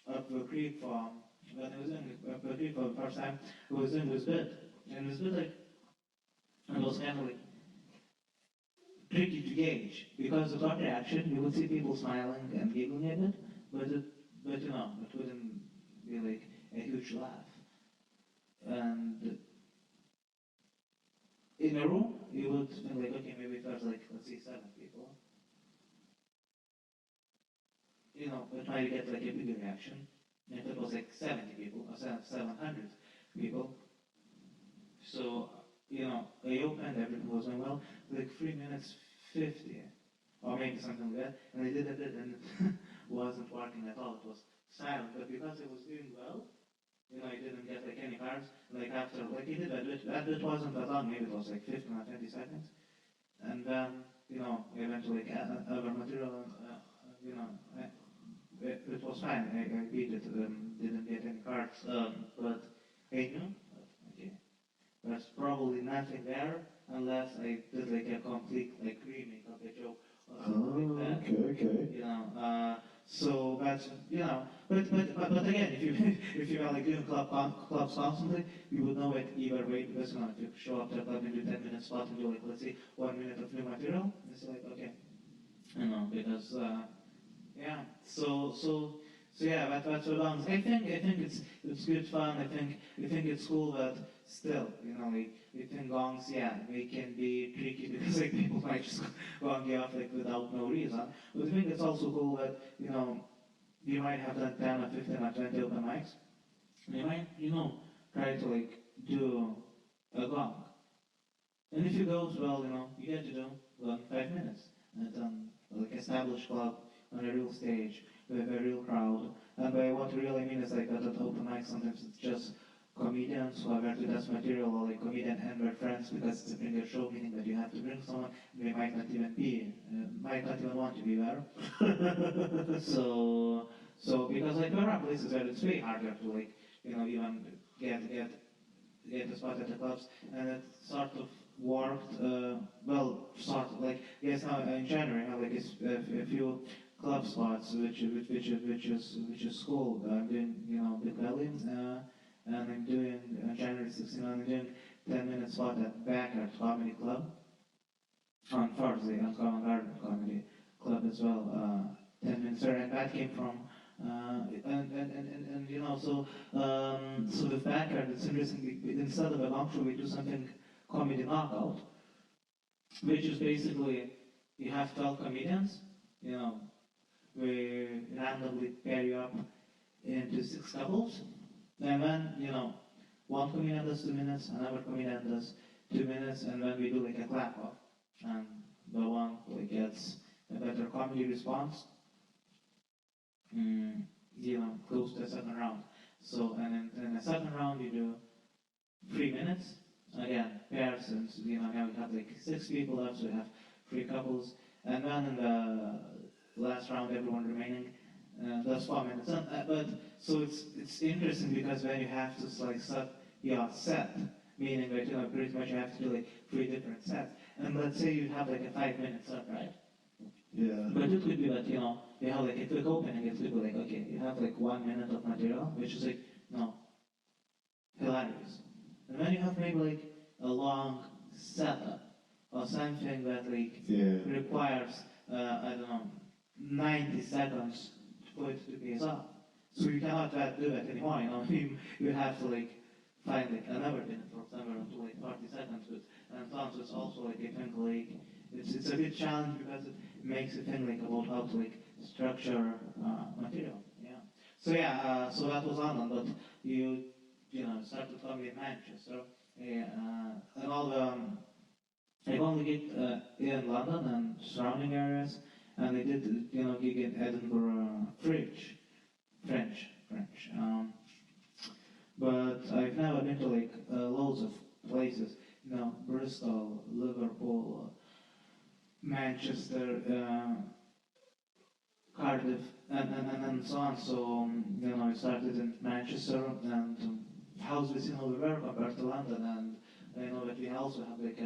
Speaker 2: up the creek for, when I was doing up the creek for the first time, I was doing this bit. And this bit, like, it was kind of like tricky to gauge because the thought reaction, you would see people smiling and giggling a bit, but it wouldn't be like a huge laugh. And in a room, you would think like, okay, maybe if there's like, let's say 7 people, it might get like a bigger reaction. If it was like 70 people or 700 people, so I opened, everything was going well, like 3 minutes 50, or maybe something like that, and I did it and it wasn't working at all. It was silent, but because it was doing well, I didn't get like any cards. Like after, like he did that bit wasn't that long, maybe it was like 15 or 20 seconds. And then, I went to like other material, I, it was fine. I beat it, didn't get any cards, but I knew, okay, there's probably nothing there unless I did like a complete like remake of the joke or something like that.
Speaker 1: Okay.
Speaker 2: So that's but again, if you if you are like doing clubs constantly, you would know it either way because if you show up to a club and do 10 minutes spot and do like let's say 1 minute of new material, it's like okay, because yeah, so yeah, that's what happens. I think it's good fun. I think it's cool, but still, like I think gongs, yeah, they can be tricky because like people might just gong you off like without no reason. But I think it's also cool that you might have done 10 or 15 or 20 open mics. And you might try to like do a gong, and if it goes well, you get to do 5 minutes at like established club on a real stage with a real crowd. And by what I really mean is like that at open mic sometimes it's just comedians who are there to test material or like comedian and their friends because it's a bigger show, meaning that you have to bring someone they might not even might not even want to be there. So because like there are places where it's way harder to like even get a spot at the clubs, and it sort of worked. Well, sort of like yes, now in January, I have like a few club spots, which is cool. I'm doing Big Valley, and I'm doing January 16th. I'm doing 10-minute spot at Backyard Comedy Club on Thursday, on Covent Garden Comedy Club as well. 10 minutes there, and that came from. So with Backyard, it's interesting. Instead of a long show, we do something comedy knockout, which is basically you have 12 comedians, we randomly pair you up into 6 couples, and then one comedian does 2 minutes, another comedian does 2 minutes, and then we do like a clap off, and the one who gets a better comedy response, goes to the second round. So and in the second round you do 3 minutes. Again, pairs, and now we have like 6 people left, so we have 3 couples, and then in the last round, everyone remaining does 4 minutes. But so it's interesting because when you have to like set your set, meaning that pretty much you have to do like 3 different sets, and let's say you have like a 5-minute set, right?
Speaker 1: Yeah.
Speaker 2: But it could be that you have like a quick opening. It could be like okay, you have like 1 minute of material, which is like hilarious. And then you have maybe like a long setup or something that like requires I don't know 90 seconds for it to pace off. So you cannot do that anymore. You have to like find like another minute or somewhere to like 40 seconds. And so it's also like I think like it's a good challenge because it makes you think like about how to like structure material. Yeah. So yeah. So that was London, but you started coming in Manchester. And all the I only gig in London and surrounding areas, and I did gig in Edinburgh, French. But I've never been to like loads of places. Bristol, Liverpool, Manchester, Cardiff, and so on. So I started in Manchester and how's this over compared to London, and I know that we also have like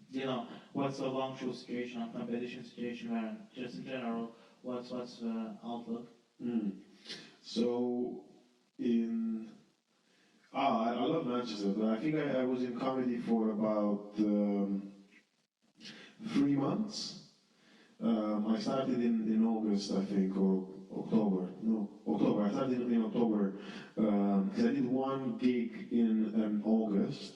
Speaker 2: You know, what's the long show situation or competition situation where, just in general, what's the outlook?
Speaker 1: Mm. So in I love Manchester, but I think I was in comedy for about 3 months. I started in August, I think, or October. No, October. I started in October because I did one gig in August,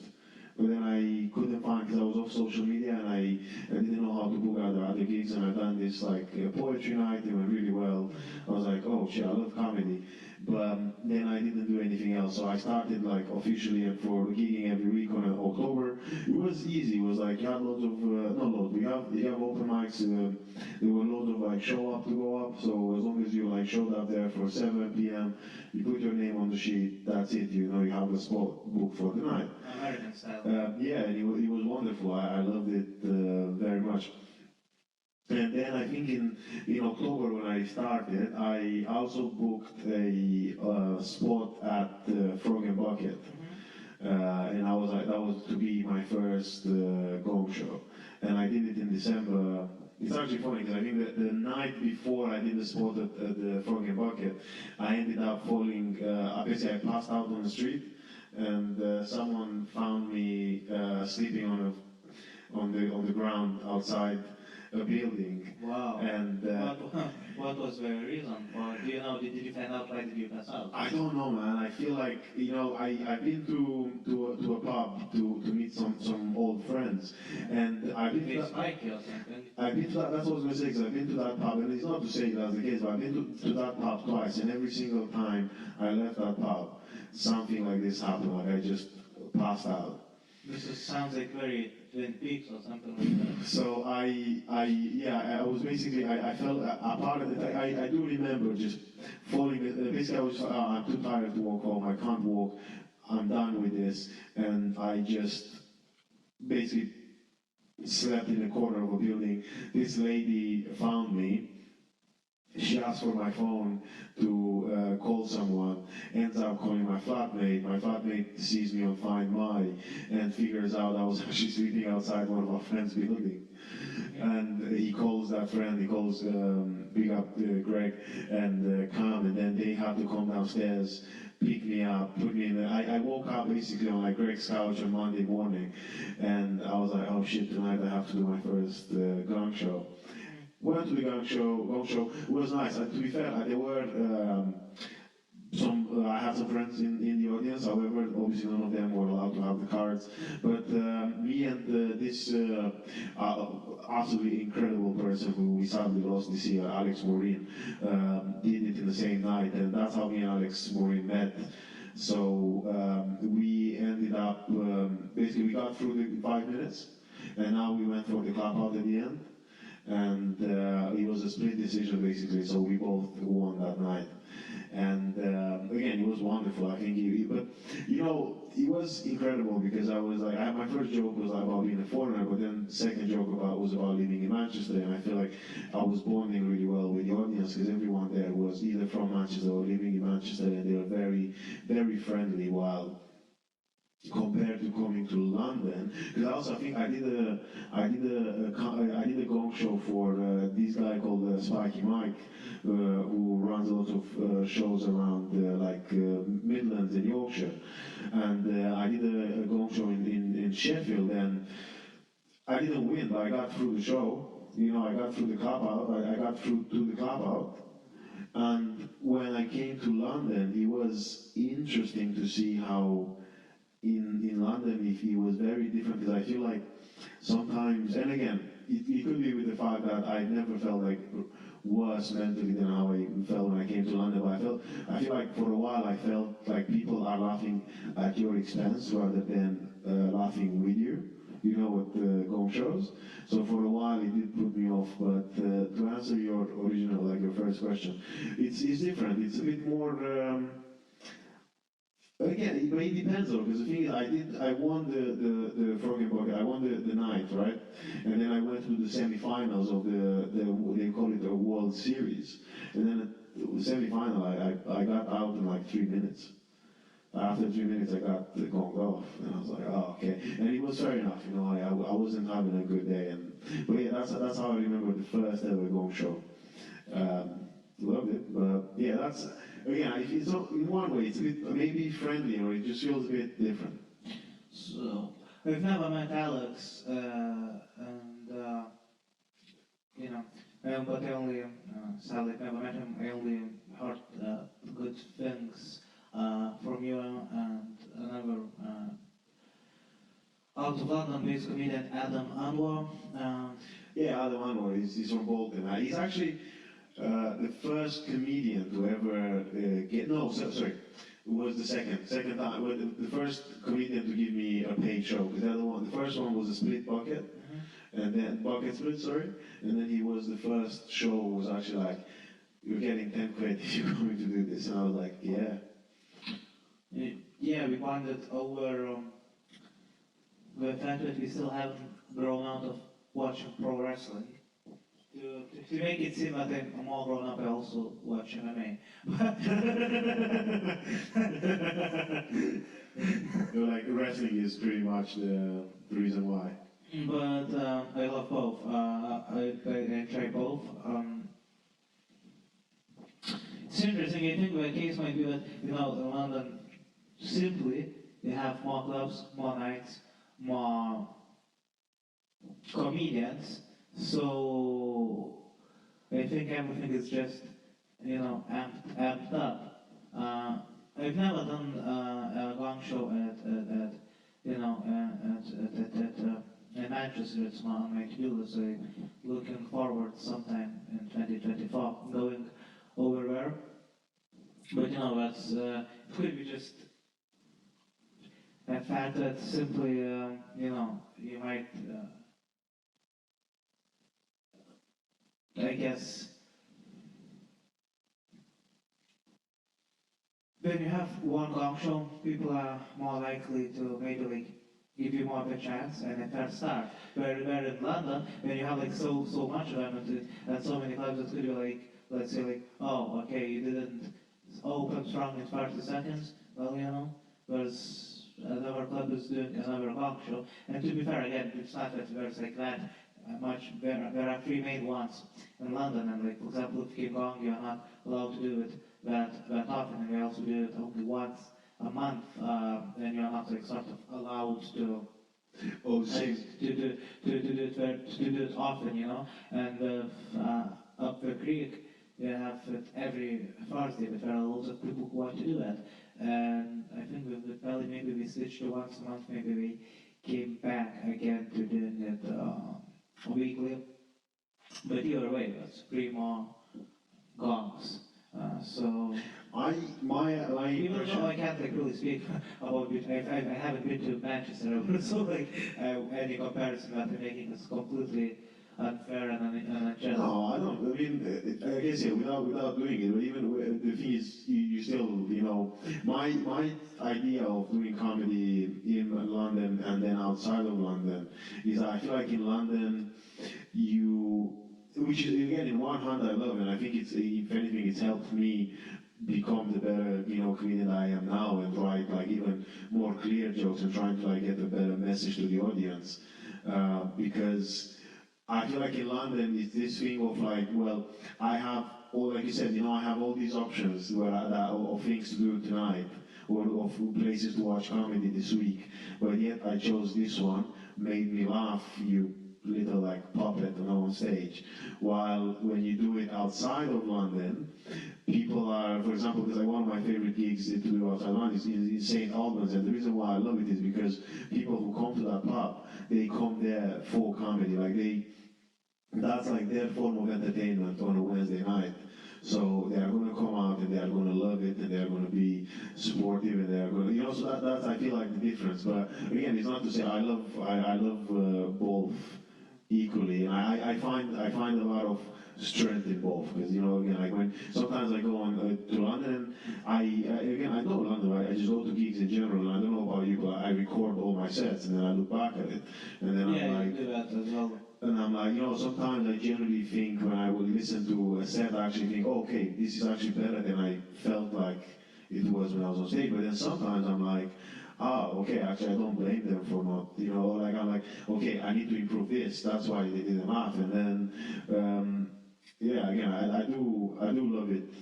Speaker 1: but then I couldn't find because I was off social media and I didn't know how to book other gigs. And I've done this like poetry night, it went really well. I was like, oh shit, I love comedy. But then I didn't do anything else. So I started like officially for gigging every week on October. It was easy. It was like you had loads of not loads. You have open mics. There were loads of like show up to go up. So as long as you like showed up there for 7 p.m., you put your name on the sheet. That's it. You know you have a spot booked for the night.
Speaker 2: American style.
Speaker 1: Yeah, and it was wonderful. I loved it very much. And then I think in October when I started, I also booked a spot at Frog and Bucket. And I was like, that was to be my first gong show. And I did it in December. It's actually funny because I think that the night before I did the spot at the Frog and Bucket, I ended up falling, basically I passed out on the street and someone found me sleeping on the ground outside a building.
Speaker 2: Wow.
Speaker 1: And
Speaker 2: what was the reason? Or do you know, did you find out why did you pass out?
Speaker 1: I don't know, man. I feel like I've been to a pub to meet some old friends, and I've been
Speaker 2: Did
Speaker 1: to
Speaker 2: they spike you or something?
Speaker 1: I've been to that. That's what I was gonna say. Because I've been to that pub, and it's not to say that's the case, but I've been to that pub twice, and every single time I left that pub, something like this happened. Like I just passed out.
Speaker 2: Sounds like very Twin Peaks or something like that.
Speaker 1: So I was basically, I felt a part of it. I do remember just falling. Basically, I was, I'm too tired to walk home. I can't walk. I'm done with this, and I just basically slept in a corner of a building. This lady found me. She asked for my phone to call someone, ends up calling my flatmate. My flatmate sees me on Find My and figures out I was actually sleeping outside one of our friends' building. And he calls that friend, he calls big up Greg and Cam, and then they have to come downstairs, pick me up, put me in I woke up basically on like Greg's couch on Monday morning, and I was like, oh shit, tonight I have to do my first gong show. Went to the gong show. It was nice. To be fair, there were I had some friends in the audience. However, obviously none of them were allowed to have the cards. But me and this absolutely incredible person who we sadly lost this year, Alex Morin, did it in the same night, and that's how me and Alex Morin met. So we ended up basically we got through the 5 minutes, and now we went for the clap out at the end. And it was a split decision basically, so we both won that night. And again, it was wonderful. I think, but it was incredible because I was like, my first joke was about being a foreigner, but then the second joke was about living in Manchester, and I feel like I was bonding really well with the audience because everyone there was either from Manchester or living in Manchester, and they were very, very friendly. While compared to coming to London, because also I think I did a gong show for this guy called Spiky Mike, who runs a lot of shows around Midlands and Yorkshire, and I did a gong show in Sheffield, and I didn't win, but I got through the show. I got through the clap out. I got through to the clap out. And when I came to London, it was interesting to see how in London it was very different, because I feel like sometimes, and again, it could be with the fact that I never felt like worse mentally than how I felt when I came to London, but I feel like for a while I felt like people are laughing at your expense rather than laughing with you. With the gong shows. So for a while it did put me off, but to answer your original, your first question, it's different. It's a bit more. Again, it depends though, because the thing is, I won the Frog and Bucket, I won the night, right? And then I went to the semi-finals of they call it a World Series. And then the semi-final, I got out in like 3 minutes. After 3 minutes, I got the gong off, and I was like, oh, okay. And it was fair enough, you know. I wasn't having a good day, but yeah, that's how I remember the first ever gong show. Loved it, but yeah, that's again. It's not, in one way, it's a bit maybe friendly, or it just feels a bit different.
Speaker 2: So we've never met Alex, and you know, but I only sadly never met him. I only heard good things from you and another out of London-based comedian Adam Anwar.
Speaker 1: Yeah, Adam Anwar, he's from Bolton. He's actually the first comedian to ever get. No, sorry. It was the second time. Well, the first comedian to give me a paid show. Because the first one was a split bucket, and then bucket split, sorry. And then he was the first show was actually like, you're getting 10 quid if you're going to do this. And I was like, yeah.
Speaker 2: Yeah, we bonded over the fact that we still haven't grown out of watching pro wrestling. To make it seem like I'm all grown up, I also watch MMA.
Speaker 1: Like wrestling is pretty much the reason why.
Speaker 2: But I love both. I enjoy both. It's interesting. I think the case might be that in London, simply you have more clubs, more nights, more comedians. So I think everything is just amped up. I've never done a gong show at in Manchester. It's not on my to-do list. So looking forward sometime in 2024 going over there. But that's it could be just a fact that simply you might. I guess when you have one gong show, people are more likely to maybe like give you more of a chance and a fair start. Where in London, when you have like so much of them and so many clubs, it could be like, let's say like, oh, okay, you didn't open strong in 30 seconds. Well, whereas another club is doing another gong show. And to be fair, again, it's not that there's like that much. There are three main ones in London, and like for example, if King Kong, you're not allowed to do it that often, and we also do it only once a month, then you're not like sort of allowed to.
Speaker 1: Oh, same.
Speaker 2: To do it often, and up the creek you have it every Thursday, but there are lots of people who want to do that, and I think with Belly maybe we switched to once a month, maybe we came back again to doing it weekly. But either way, that's three more gongs. So even though I can't like really speak about it, I haven't been to Manchester, so like any comparison that I'm making is completely unfair and unjust.
Speaker 1: No, I don't. I mean, I guess yeah, without doing it, but even the thing is, you still, my idea of doing comedy in London and then outside of London is I feel like in London which is again in one hand I love, and I think it's if anything it's helped me become the better comedian I am now and write like even more clear jokes and trying to like get a better message to the audience because I feel like in London it's this thing of like, well, I have all, like you said, I have all these options of things to do tonight or of places to watch comedy this week, but yet I chose this one, made me laugh, you little like puppet on stage. While when you do it outside of London, people are, for example, because like one of my favorite gigs to do outside London is in St. Albans, and the reason why I love it is because people who come to that pub, they come there for comedy, that's like their form of entertainment on a Wednesday night. So they are going to come out and they are going to love it and they are going to be supportive and they are going to, so that's I feel like the difference. But again, it's not to say I love both equally. And I find a lot of strength in both because again, like when sometimes I go on to London, I know London, right? I just go to gigs in general, and I don't know about you, but I record all my sets and then I look back at it, and then I'm like,
Speaker 2: you do that as well.
Speaker 1: And I'm like, sometimes I generally think when I would listen to a set, I actually think, oh, okay, this is actually better than I felt like it was when I was on stage. But then sometimes I'm like, okay, actually I don't blame them for not, like I'm like, okay, I need to improve this. That's why they didn't laugh. And then, yeah, again, I do love it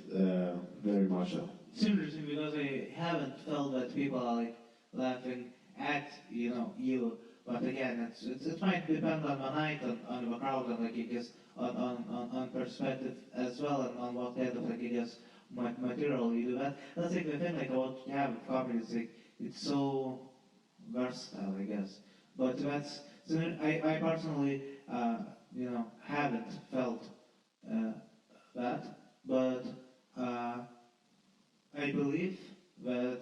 Speaker 1: very much.
Speaker 2: It's interesting because I haven't felt that people are like laughing at you. But again, it might depend on the night, on the crowd, and like I guess on perspective as well, and on what kind of like I guess material you do. That's like the thing like what you have in comedy is like it's so versatile, I guess. But that's so I personally haven't felt uh, that, but I believe that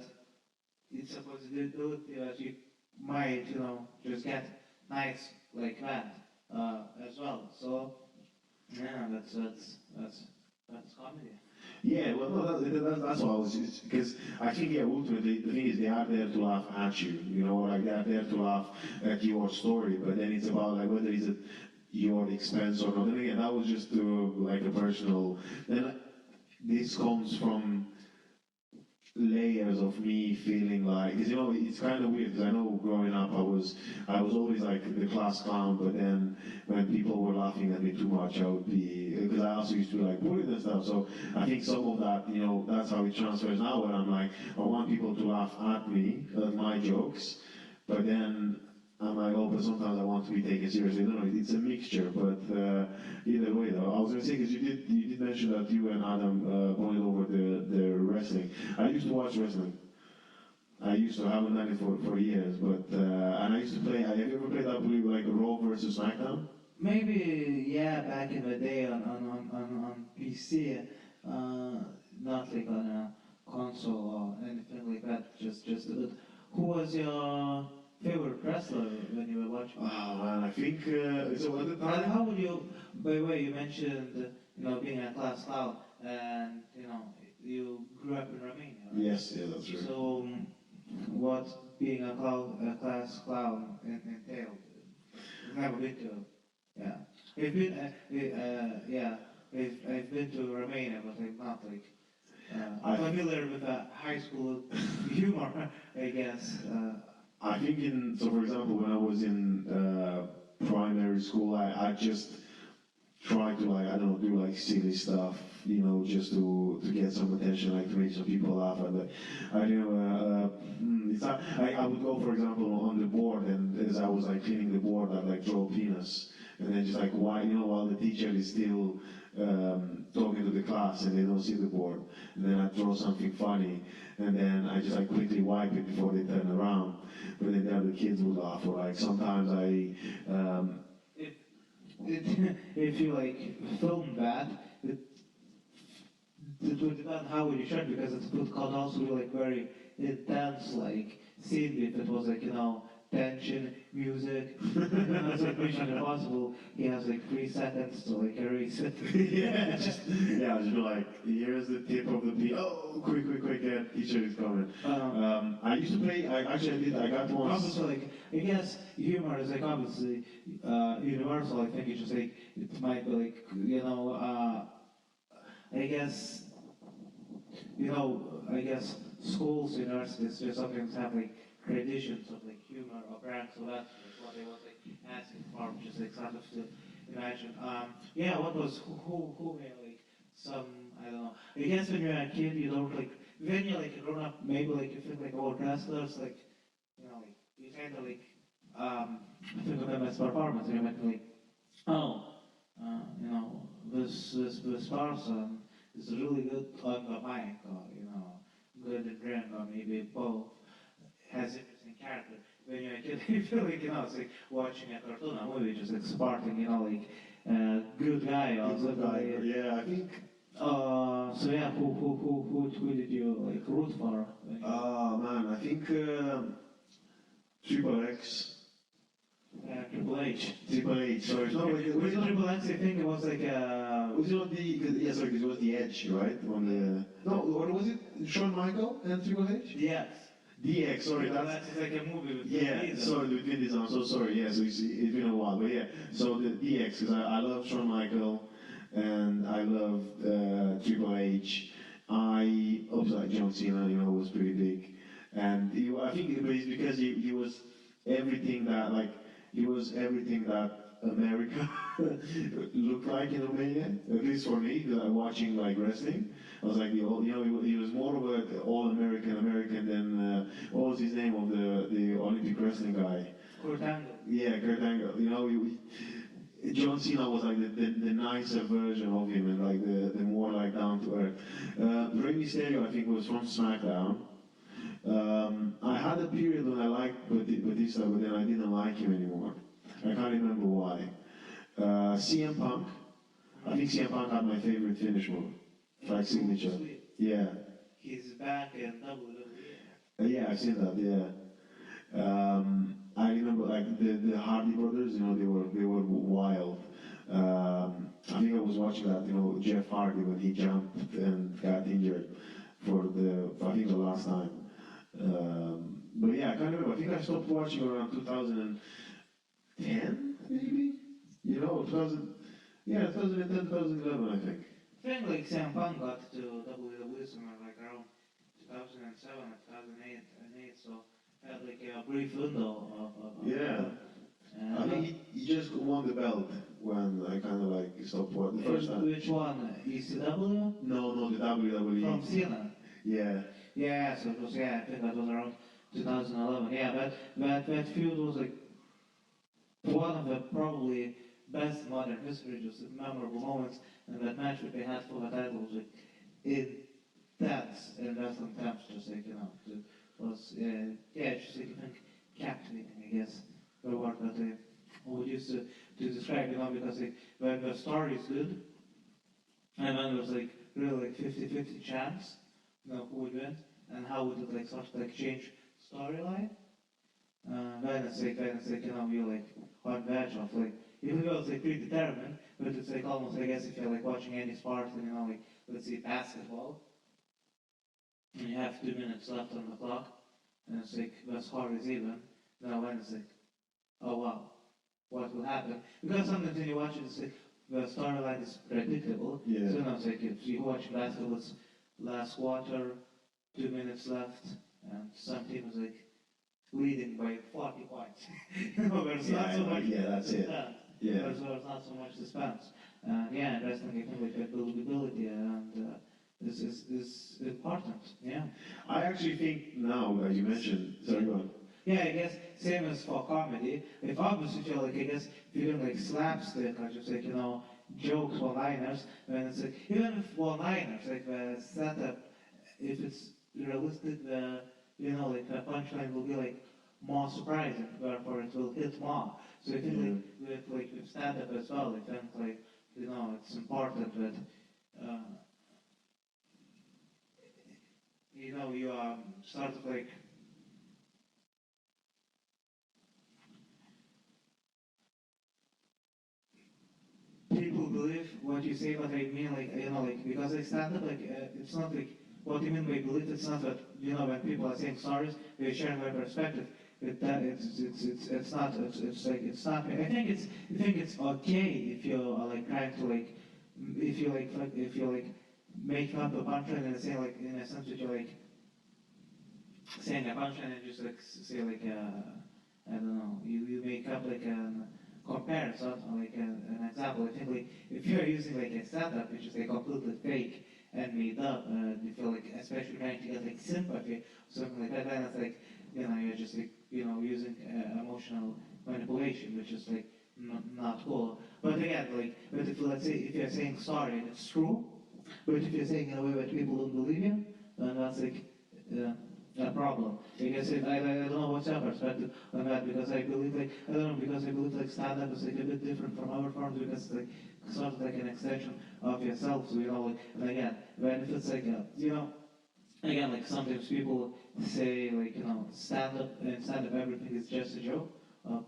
Speaker 2: it's a possibility that you might, just get nights like that as well. So yeah, that's comedy.
Speaker 1: Yeah, well, no, that's what I was just because I think yeah, ultimately the thing is they are there to laugh at you, like they are there to laugh at your story, but then it's about like whether it's at your expense or not. And again, that was just like a personal. Then this comes from layers of me feeling like, because it's kind of weird because I know growing up I was always like the class clown, but then when people were laughing at me too much I would be, because I also used to like bully and stuff, so I think some of that that's how it transfers now, where I'm like I want people to laugh at me, at my jokes, but then I'm like, oh, but sometimes I want to be taken seriously. No, it's a mixture, but either way, though. I was going to say, because you did mention that you and Adam going over the wrestling. I used to watch wrestling. I used to, haven't done it for years, but, and I used to play, have you ever played that movie like Raw versus SmackDown?
Speaker 2: Maybe yeah, back in the day on PC, not like on a console or anything like that. Just a bit. Who was your favorite wrestler when you were watching?
Speaker 1: Oh man, I think so. At the
Speaker 2: And
Speaker 1: time,
Speaker 2: how would you? By the way, you mentioned being a class clown, and you grew up in Romania. Right?
Speaker 1: yes, yeah, that's true.
Speaker 2: So, what being a class clown entailed? I've never been to. Yeah, I've been. Yeah, I've been to Romania, but I'm not like familiar with high school humor. I guess.
Speaker 1: I think so for example, when I was in primary school, I just tried to like, I don't know, do like silly stuff, just to get some attention, like to make some people laugh. And it's not, I would go, for example, on the board, and as I was like cleaning the board, I'd like draw penis, and then just like why, while the teacher is still talking to the class and they don't see the board, and then I draw something funny, and then I just like quickly wipe it before they turn around. But then the other kids would laugh, or like sometimes
Speaker 2: If you like film that, it would depend how would you shoot, because it could also be like very intense like scene if it was like tension, music. It's like Mission Impossible. He has like 3 seconds to like erase it.
Speaker 1: just be like, here's the tip of the pea. Oh, quick, yeah, teacher is coming. I used to play. I got one.
Speaker 2: Obviously, like I guess humor is like obviously universal. I think it's just like it might be like I guess I guess schools, universities, just sometimes have like traditions of like humor or pranks, so that's like what they was like asking for, just like sort of to imagine. Yeah, what was who made like some, I don't know. I guess when you're a kid, you don't like when you're like a grown up, maybe like you think like about wrestlers, like like you kind of like think of them as performance, and you might be like, oh, this person is really good on the mic, or good in ring, or maybe both. Has interesting character. When you're a kid, you feel like it's like watching a cartoon, a movie, just like supporting, like good guy or something. Like,
Speaker 1: yeah, I think.
Speaker 2: So yeah, who did you like root for?
Speaker 1: Man, I think Triple X.
Speaker 2: Triple H.
Speaker 1: Triple H. Sorry, no,
Speaker 2: With Triple X, I think it was like
Speaker 1: was it on because it was the Edge, right? On the or was it Shawn Michael and Triple H?
Speaker 2: Yes.
Speaker 1: DX, sorry,
Speaker 2: that's like a movie with
Speaker 1: yeah,
Speaker 2: Vin Diesel.
Speaker 1: sorry, with Vin Diesel, I'm so sorry, yeah, so it's been a while, but yeah, so the DX, because I love Shawn Michael, and I love Triple H, I also like John Cena, was pretty big, and I think it was because he was everything that America looked like in Romania. At least for me, watching like wrestling, I was like he was more of an all American than what was his name of the Olympic wrestling guy?
Speaker 2: Kurt Angle.
Speaker 1: Yeah, Kurt Angle. John Cena was like the nicer version of him and like the more like down to earth. Rey Mysterio, I think, was from SmackDown. I had a period when I liked Batista, but then I didn't like him anymore. I can't remember why. CM Punk. I think CM Punk had my favorite finish move, like signature. Yeah.
Speaker 2: He's back in WWE.
Speaker 1: Yeah, I've seen that. Yeah. I remember like the Hardy brothers. They were wild. I think I was watching that. Jeff Hardy when he jumped and got injured for I think the last time. But yeah, I can't remember. I think I stopped watching around 2010, maybe. 2000. Yeah, 2010, 2011, I think.
Speaker 2: I think like CM Punk got to WWE somewhere like around 2007 or 2008, so had like a brief window of
Speaker 1: Yeah. I think he just won the belt when I kind of like stopped watching the first time.
Speaker 2: Which one? ECW?
Speaker 1: No, the WWE.
Speaker 2: From Cena.
Speaker 1: Yeah.
Speaker 2: Yeah, so it was, I think that was around 2011. Yeah, but that feud was like one of the probably best in modern history, just memorable moments, and that match that they had for the title was like intense in wrestling terms, just like, it was, it's just like, I think, captivating, I guess, the word that they would use to describe, because like, when the story is good, and then there's like really like 50-50 chance, who would win, and how would it like sort of like change storyline. Then it's like you're like on the edge of like, even though it's like predetermined, but it's like almost, I guess, if you're like watching any sport, and like let's say basketball, and you have 2 minutes left on the clock, and it's like the score is even. Now when it's like, oh wow, what will happen? Because sometimes when you watch it, it's like the storyline is predictable.
Speaker 1: Yeah.
Speaker 2: So now it's like if you watch basketball, it's last quarter, 2 minutes left, and some team is like leading by 40 points. There's not so much.
Speaker 1: Yeah, that's it. Yeah.
Speaker 2: There's not so much suspense. And wrestling, I think, like believability and this is important. Yeah.
Speaker 1: I actually think now that you mentioned, sorry, go on.
Speaker 2: Yeah, I guess same as for comedy. If obviously feel like, I guess if you're doing like slapstick or just like jokes, one-liners, then it's like even if one-liners, like the setup, if it's realistic, like the punchline will be like more surprising, therefore it will hit more. So I think with stand-up as well, I think like it's important that you are sort of like people believe what you say, but I mean like because I stand up it's not like what you mean by belief. It's not that when people are saying stories, they're sharing their perspective. It's not. It's like it's not. I think it's okay if you're like trying to like if you like make up a punchline and say like in a sense that you're like saying a punchline and just like say like I don't know, you make up like an comparison or like an example. I think like if you're using like a setup which is like completely fake and made up, you feel like especially trying to get like sympathy, something like that, then it's like you're just like using emotional manipulation, which is like not cool. But again, but if let's say if you're saying sorry and it's true, but if you're saying in a way that people don't believe you, then that's like a problem. Because I don't know what's your perspective on that, because I believe like stand up is like a bit different from other forms, because it's like sort of like an extension of yourself. So and again, when if it's like again, like sometimes people say like stand up everything is just a joke.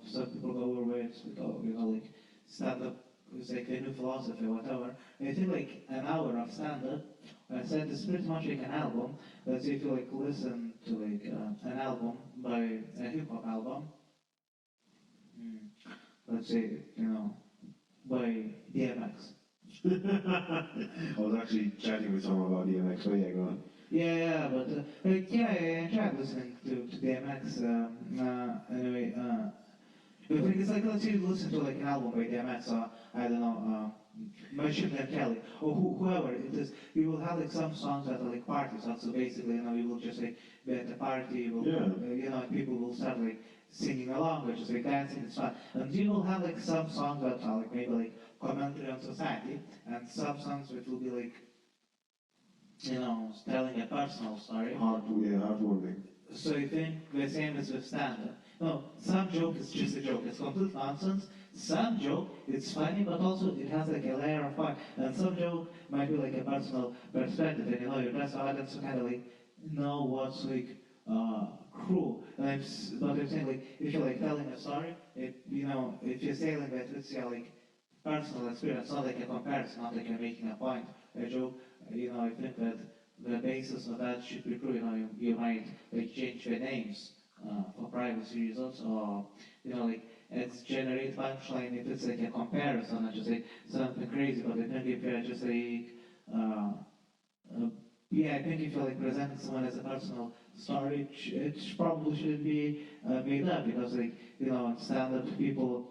Speaker 2: Some people go over where it's like like stand up is like a new philosophy or whatever. I think like an hour of stand up, I said it's pretty much like an album. Let's say if you like listen to like an album by a hip hop album, let's say by DMX.
Speaker 1: I was actually chatting with someone about DMX. So yeah, go on.
Speaker 2: Yeah, but I enjoyed listening to DMX. Anyway, the thing is, like, let's say you listen to like an album by DMX, or I don't know, Machine Gun Kelly, or whoever it is, you will have like some songs that are like party songs. So basically, you will just like be at a party,
Speaker 1: Yeah.
Speaker 2: and people will start like singing along, or just like dancing. It's fun. And you will have like some songs that are like maybe like commentary on society, and some songs which will be like telling a personal story.
Speaker 1: Heartwarming.
Speaker 2: So you think the same as with stand-up? No, some joke is just a joke. It's complete nonsense. Some joke, it's funny, but also it has like a layer of fun. And some joke might be like a personal perspective, and your best audience to kind of like know what's like cruel. But I'm saying like if you're like telling a story, if you're saying that it's your like personal experience, not like a comparison, not like you're making a point, a joke. I think that the basis of that should be true. You might like change the names for privacy reasons, or like it's generate punchline if it's like a comparison, not just like something crazy. But I think if you're just like I think if you're like presenting someone as a personal story, it probably shouldn't be made up because like stand-up people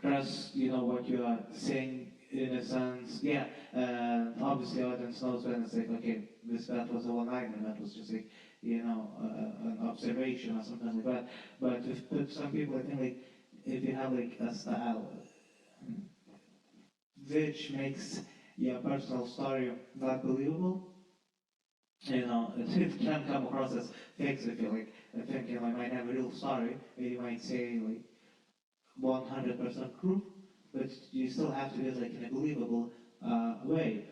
Speaker 2: trust what you are saying in a sense. Yeah, obviously audience knows when it's like okay, that was a one-liner, that was just like an observation or something like that. But with some people, I think like if you have like a style which makes your personal story not believable, it can come across as fake. So if you like, I think you might have a real story, and you might say like 100% true, but you still have to do it like in a believable way.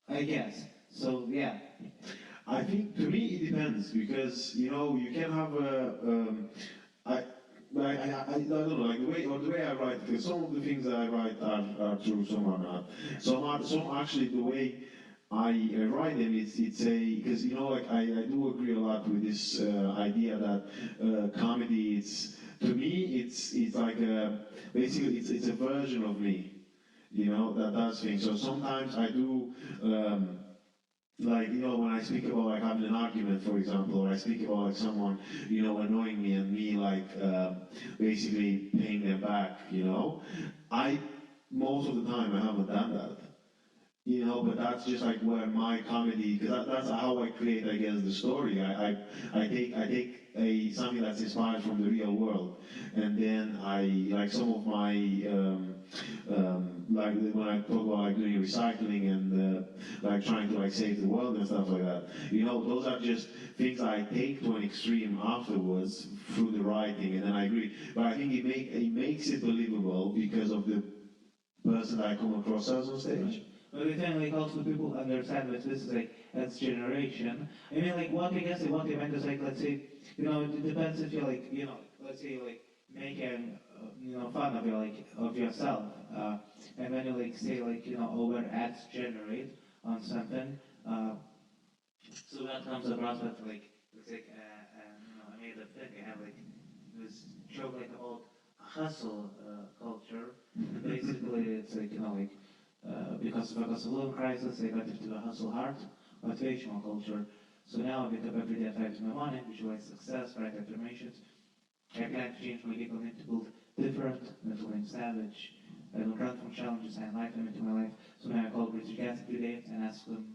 Speaker 2: I guess. So yeah.
Speaker 1: I think to me it depends because you can have I, I don't know like the way I write because some of the things that I write are true, some are not. Some actually the way I write them it's a because like I do agree a lot with this idea that comedy to me it's like basically it's a version of me that does things. So sometimes I do. Like when I speak about like having an argument, for example, or I speak about like someone annoying me and me like basically paying them back, I most of the time I haven't done that, but that's just like where my comedy, because that's how I create, I guess, the story. I take something that's inspired from the real world, and then I like some of my like when I talk about like doing recycling and like trying to like save the world and stuff like that. Those are just things I take to an extreme afterwards through the writing, and then I agree. But I think it makes it believable because of the person I come across as on stage.
Speaker 2: But I think like also people understand that this is like X generation. I mean like what I guess what they meant is like let's say it depends if you're like let's say like making fun of of yourself and then you like say like over X generate on something. So that comes across with like it's like I made a thing. I have like this joke like about hustle culture. Basically, it's like because of the cost of living crisis, they got into a hustle hard, motivational culture. So now I wake up every day at 5 in the morning, visualize success, write affirmations. I plan to change my people need to build different, mental and savage. I don't run from challenges, I invite them into my life. So now I call British Gas every day and ask them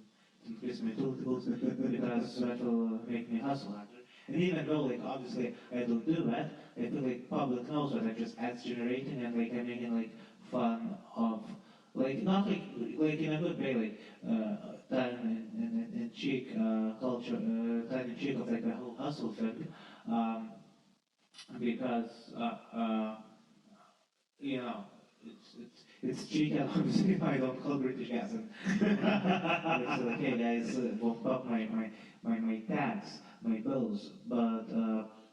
Speaker 2: to increase my tools because that will make me hustle harder. And even though, like, obviously I don't do that, I feel like public knows that I'm just ads generating and like I'm making like fun of like not like in a good way, like tongue in cheek culture, tongue in cheek of like the whole hustle thing, because you know it's cheek and obviously I don't call British gas and it's like hey guys, won't pop my tax, my bills, but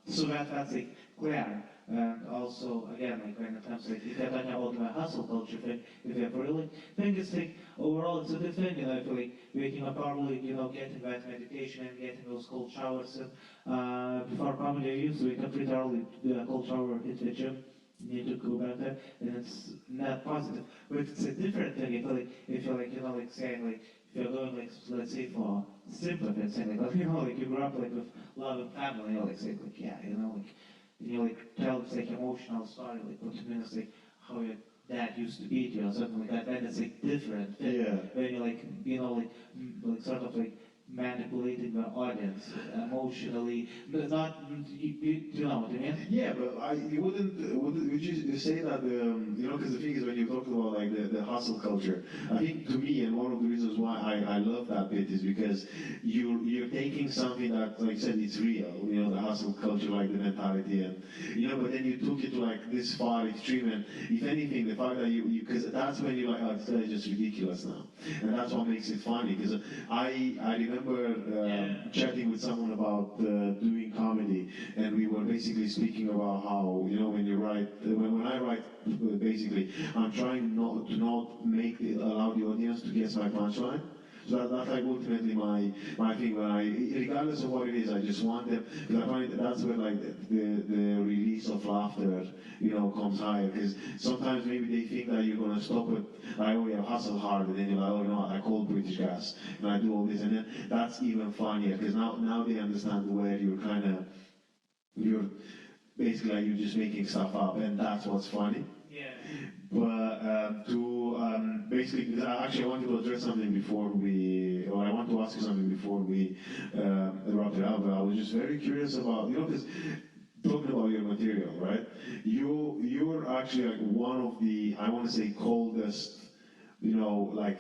Speaker 2: so that's like clear. And also, again, like when it comes like if you're talking about the hustle culture thing, if you have really think it's like overall it's a good thing, I feel like waking up early, getting that meditation and getting those cold showers. And before comedy, I used to wake up pretty early, do a cold shower, hit the gym, need to go back there, and it's not positive. But it's a different thing if you're like, like saying like, if you're going like, let's say for sympathy, and saying like, like you grew up like with love and family, like saying like, yeah, like, like tell this like emotional story, like what you mean is like how your dad used to beat you or something like that, then it's like different.
Speaker 1: Yeah.
Speaker 2: When you're like, like, like sort of like manipulating the audience emotionally, but not, you know what I mean?
Speaker 1: Yeah, but you would you say that because the thing is when you talk about like the hustle culture, I think to me and one of the reasons why I love that bit is because you're taking something that, like I said, it's real, the hustle culture, like the mentality, and but then you took it to like this far extreme, and if anything, the fact that you because that's when you're like, oh, this guy is just ridiculous now, and that's what makes it funny. Because I remember chatting with someone about doing comedy, and we were basically speaking about how when you write when I write basically I'm trying not to not make allow the audience to guess my punchline. So that's like ultimately my thing. When regardless of what it is, I just want them, because I find that's where like the release of laughter, comes higher. Because sometimes maybe they think that you're gonna stop it, like, oh yeah, hustle hard, and then you're like, oh no, I call British gas and I do all this, and then that's even funnier because now they understand where you're basically like you're just making stuff up, and that's what's funny.
Speaker 2: Yeah.
Speaker 1: But basically, because I wanted to address something or I want to ask you something before we wrap it up. But I was just very curious about, because talking about your material, right? You're actually like one of the, I want to say, coldest, like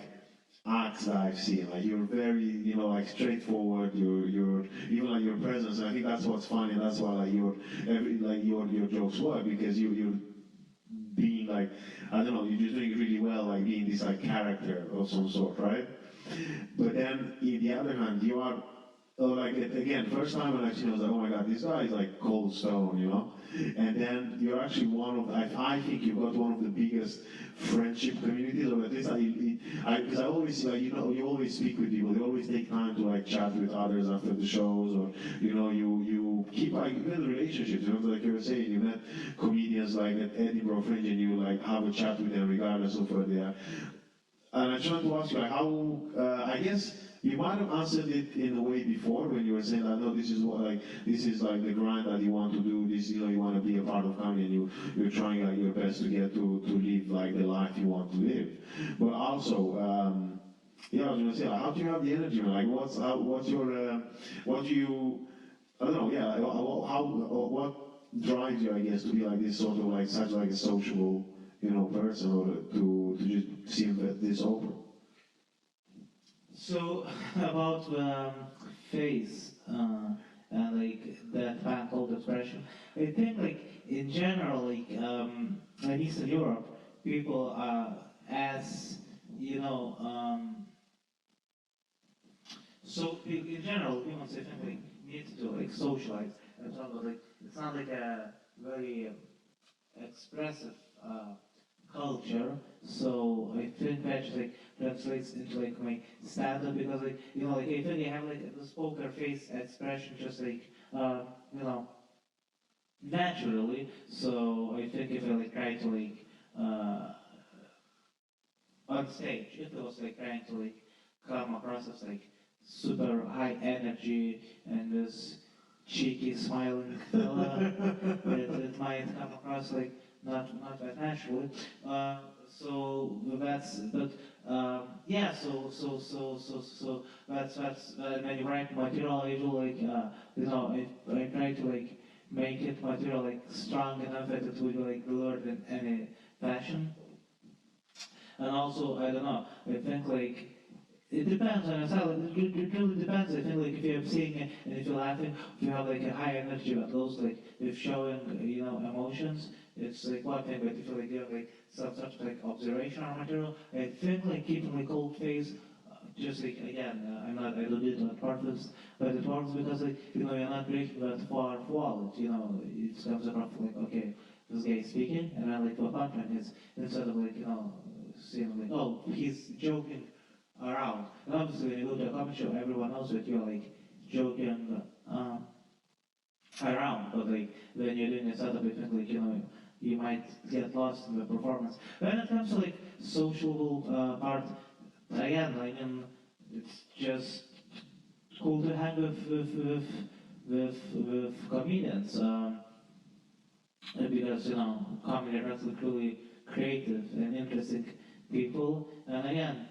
Speaker 1: acts that I've seen. Like you're very, like straightforward. You're even like your presence. And I think that's what's funny. And that's why like your jokes work, because you're being like, I don't know, you're just doing really well, like being this like character of some sort, right? But then, in the other hand, you are, like, again, first time when I seen it, I was like, oh my god, this guy is like cold stone. And then you're actually I think you've got one of the biggest friendship communities, or at least because I always, you always speak with people, they always take time to like chat with others after the shows, or, you keep like build relationships, like you were saying, you met comedians like at Edinburgh Fringe, and you like have a chat with them regardless of where they are. And I just wanted to ask you, like, how, I guess you might have answered it in a way before when you were saying that, no, this is like the grind that you want to do, this, you want to be a part of comedy, and you're trying like your best to get to live like the life you want to live. But also, I was going to say, like, how do you have the energy, man? Like, what's your, what do you, I don't know, yeah, what drives you, I guess, to be like this sort of like, such like a sociable, person, or to just seem this open?
Speaker 2: So about face and like that fan called expression, I think like in general, like in Eastern Europe, people are as so in general, humans I think like need to like socialize. It's not like a very expressive culture. So I think that just like translates into like my stand-up, because like like I think I have like this poker face expression just like naturally. So I think if I like try to like on stage, if I was like trying to like come across as like super high energy and this cheeky smiling fella, it might come across like not that naturally. So that's but yeah. So that's when you write material, I do like I try to like make it material like strong enough that it would be like delivered in any fashion. And also I don't know. I think like it depends on the style. It really depends. I think like if you're seeing it and if you're laughing, if you have like a high energy that goes like with showing emotions, it's like one thing. But if you're like doing like some sort of like observational material, I think like keeping like cold face, just like again, I don't do it on purpose, but it works because like you're not breaking that far wall. It comes across like okay, this guy is speaking, and I like what punchline is instead of like seeing like oh he's joking around. And obviously, when you go to a comedy show, everyone knows that you're like joking around. But like when you're doing a setup, I think like you might get lost in the performance. When it comes to like social part, again, I mean, it's just cool to hang with comedians. Because comedy are really creative and interesting people, and again,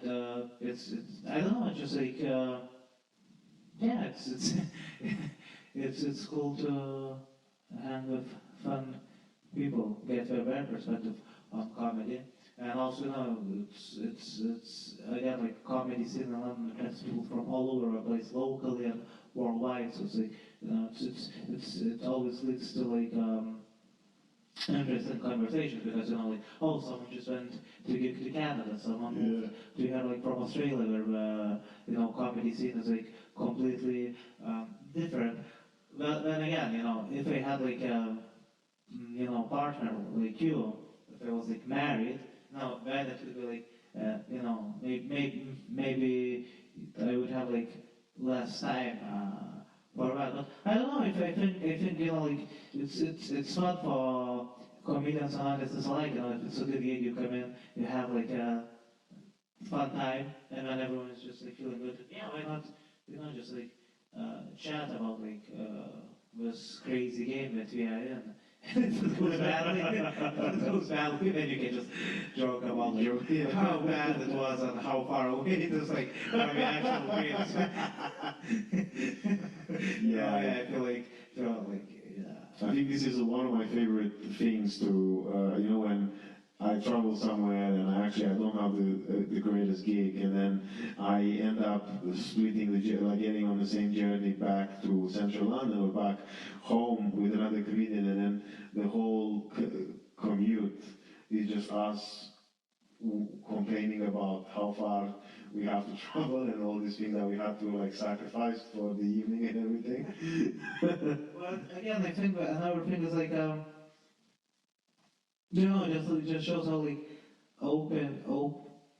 Speaker 2: it's I don't know, it's just like yeah, it's it's cool to hang with fun people, get their perspective on comedy, and also it's again like comedy scene in London attracts people from all over the place, locally and worldwide. So it's like it always leads to like. Interesting conversations because like someone just went to gig to Canada, someone moved to here like from Australia where comedy scene is like completely different. But then again, if I had like a partner like you, if I was like married, then it would be like maybe I would have like less time. For that. But I don't know if I think like it's fun for comedians and artists alike. If it's a good gig, you come in, you have like a fun time, and then everyone is just like feeling good. Yeah, why not? Just like chat about like this crazy game that we are in. If it goes badly, then you can just joke about like how bad it was and how far away it is, like from the actual games.
Speaker 1: Yeah,
Speaker 2: I feel like, yeah.
Speaker 1: I think this is one of my favorite things to, when I travel somewhere and I don't have the greatest gig, and then I end up splitting like getting on the same journey back to central London or back home with another comedian, and then the whole commute is just us complaining about how far we have to travel and all these things that we have to like sacrifice for the evening and everything.
Speaker 2: Well, again, I think that another thing is like, it just shows how like open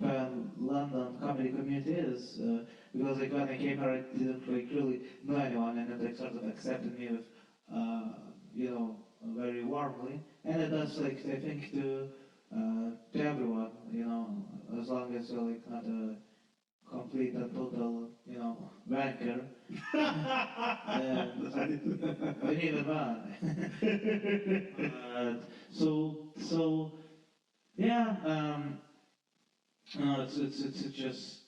Speaker 2: London comedy community is. Because like when I came here, I didn't like really know anyone, and then they sort of accepted me with, very warmly, and it does like I think to everyone, as long as you're like not a complete and total, wanker. We need a man. So yeah, it's just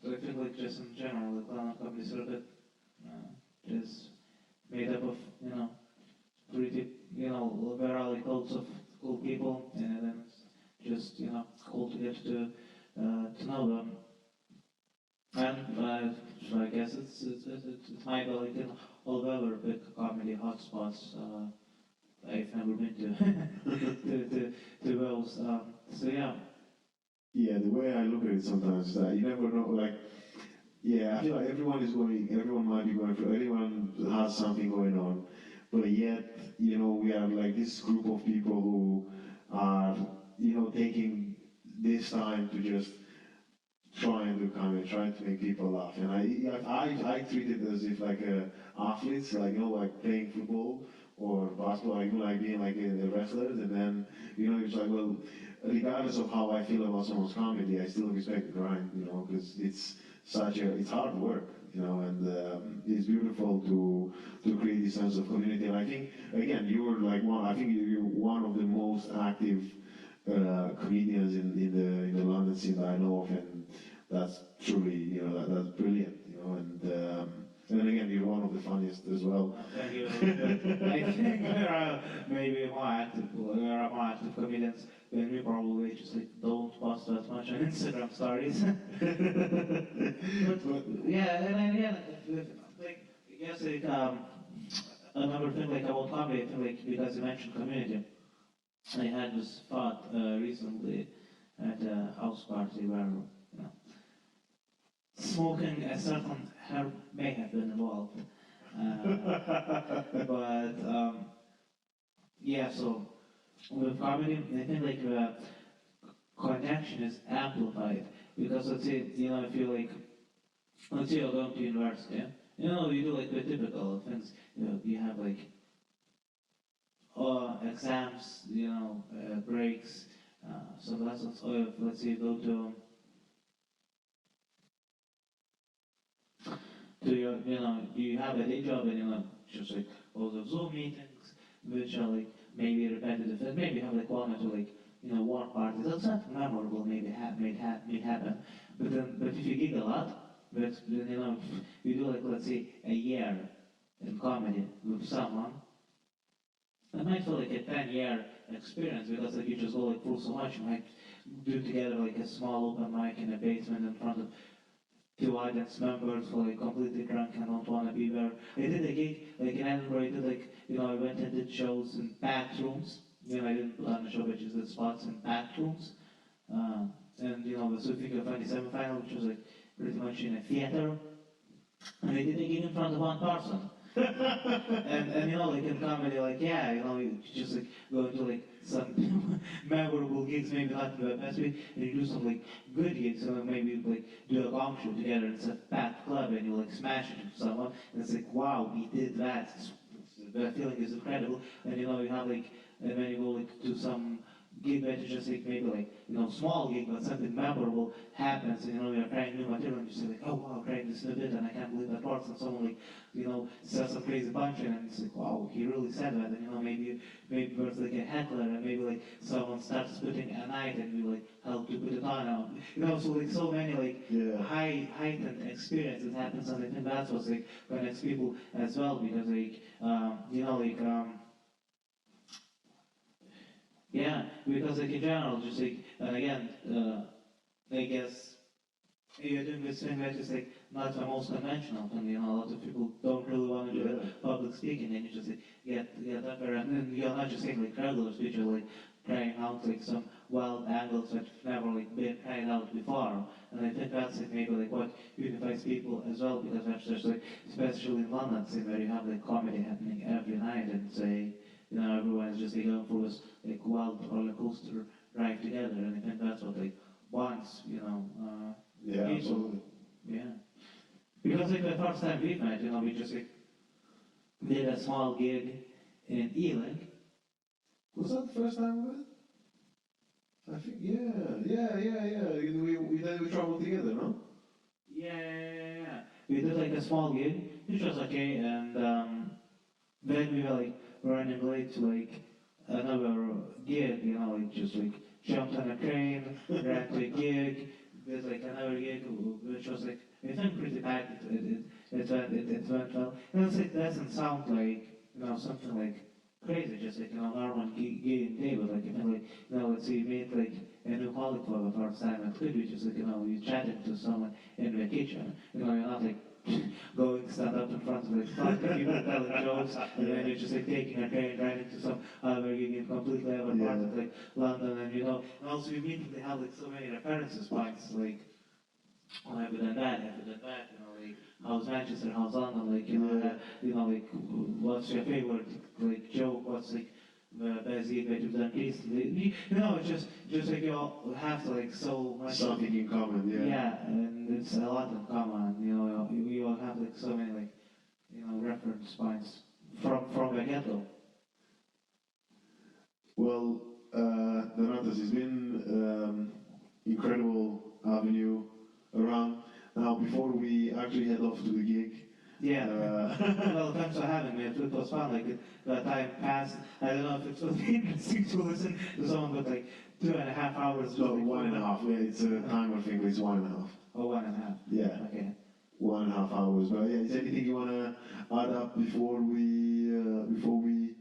Speaker 2: I feel like just in general, the clown comedy sort of is made up of pretty there are like loads of cool people, and then it's just cool to get to know them. And so I guess it might be like in all the other big comedy hotspots. I've never been to those. So yeah.
Speaker 1: Yeah, the way I look at it sometimes is that you never know. Like, yeah, I feel like everyone might be going through. Everyone has something going on, but yet we are like this group of people who are taking this time to just trying to trying to make people laugh, and I treat it as if like athletes, like like playing football or basketball, like being like a wrestler, and then it's like, well, regardless of how I feel about someone's comedy, I still respect the grind, because it's hard work, and it's beautiful to create this sense of community. And I think again, you're like you're one of the most active comedians in the London scene that I know of, and that's truly that's brilliant, and then again, you're one of the funniest as well.
Speaker 2: Thank you. I think there are maybe there are more active comedians than we probably just like don't post that much on Instagram stories. But yeah, and then again, like I guess like another thing like about comedy, I think like because you mentioned community. I had this thought recently at a house party where smoking a certain herb may have been involved, but yeah. So with comedy, I think like the connection is amplified because let's say if you like, let's say you're going to university, you do like the typical things. You have like exams, breaks, some lessons. Or if, let's say, you go to your, you have a day job and just like all the Zoom meetings, which are like maybe repetitive, and maybe have like one or two like work parties. That's not memorable. Maybe may happen, but if you gig a lot, but then, if you do like let's say a year in comedy with someone, it might feel like a 10-year experience because like you just go like through so much. You might do together like a small open mic in a basement in front of two audience members who are like completely drunk and don't want to be there. I did a gig like in Edinburgh. I did like I went and did shows in packed rooms. I didn't put on a show, but just did spots in packed rooms. And the Sophia 27 final, which was like pretty much in a theater, and I did a gig in front of one person. and like in comedy, like yeah, you just like go into like some memorable gigs, maybe not the best way, and you do some like good gigs, maybe like do a comedy show together. It's a packed club, and you like smash it with someone, and it's like wow, we did that. The feeling is incredible, and you have like, and then you go like to some gig that you just like maybe like small gig, but something memorable happens, and you're trying new material, and you say like, oh wow, trying this snippet, and I can't believe that works, and someone like says some crazy punch, and it's like wow, he really said that, and maybe there's like a heckler, and maybe like someone starts putting a night, and you like help to put it on, so like so many like heightened experiences happens, and I think that's what's like connects people as well, because like yeah, because like in general, just like and again, I guess you're doing this thing that is like not the most conventional thing. A lot of people don't really want to do public speaking, and you just like, get up there, and then you're not just saying like regular speech, you're like trying out like some wild angles that have never like been tried out before. And I think that's like maybe like what unifies people as well, because that's just like especially in London, say where you have like comedy happening every night, and say everyone is just like going through this like wild roller coaster ride together, and I think that's what like bonds,
Speaker 1: Yeah,
Speaker 2: people.
Speaker 1: absolutely.
Speaker 2: Yeah, because like the first time we met, we just like did a small gig in Ealing.
Speaker 1: Was that the first time we met? I think, yeah. We traveled together, no?
Speaker 2: Yeah. We did like a small gig, which was okay, and then we were like running late to like another gig, like just like jumped on a train, ran to a gig, did like another gig, which was like I think pretty packed. It went well. And it's like doesn't sound like something like crazy, just like normal gig day, but like I feel like let's say you meet like a new colleague for the first time at Twitter, which is like you chatting to someone in the kitchen, you're not like going stand up in front of like 50 people telling jokes, and then you're just like taking a train driving to some other gig in completely other part of like London, and and also you immediately have like so many references points, like oh, have you done that, like how's Manchester, how's London, like like what's your favorite like joke, what's like the best gig that you've done recently, it's just like you all have to like so much
Speaker 1: Something in common, yeah.
Speaker 2: yeah, and it's a lot in common. We all have like so many like reference points from the get-go.
Speaker 1: Well, Donatas, it's been incredible having you around. Now, before we actually head off to the gig,
Speaker 2: Yeah. Well, thanks for having me. It was fun. Like the time passed. I don't know if it was interesting to listen to someone, but like 2.5 hours.
Speaker 1: so 1.5. Yeah, it's a timer thing. It's 1.5.
Speaker 2: Oh, 1.5.
Speaker 1: Yeah.
Speaker 2: Okay.
Speaker 1: 1.5 hours. But yeah, is there anything you wanna add up before we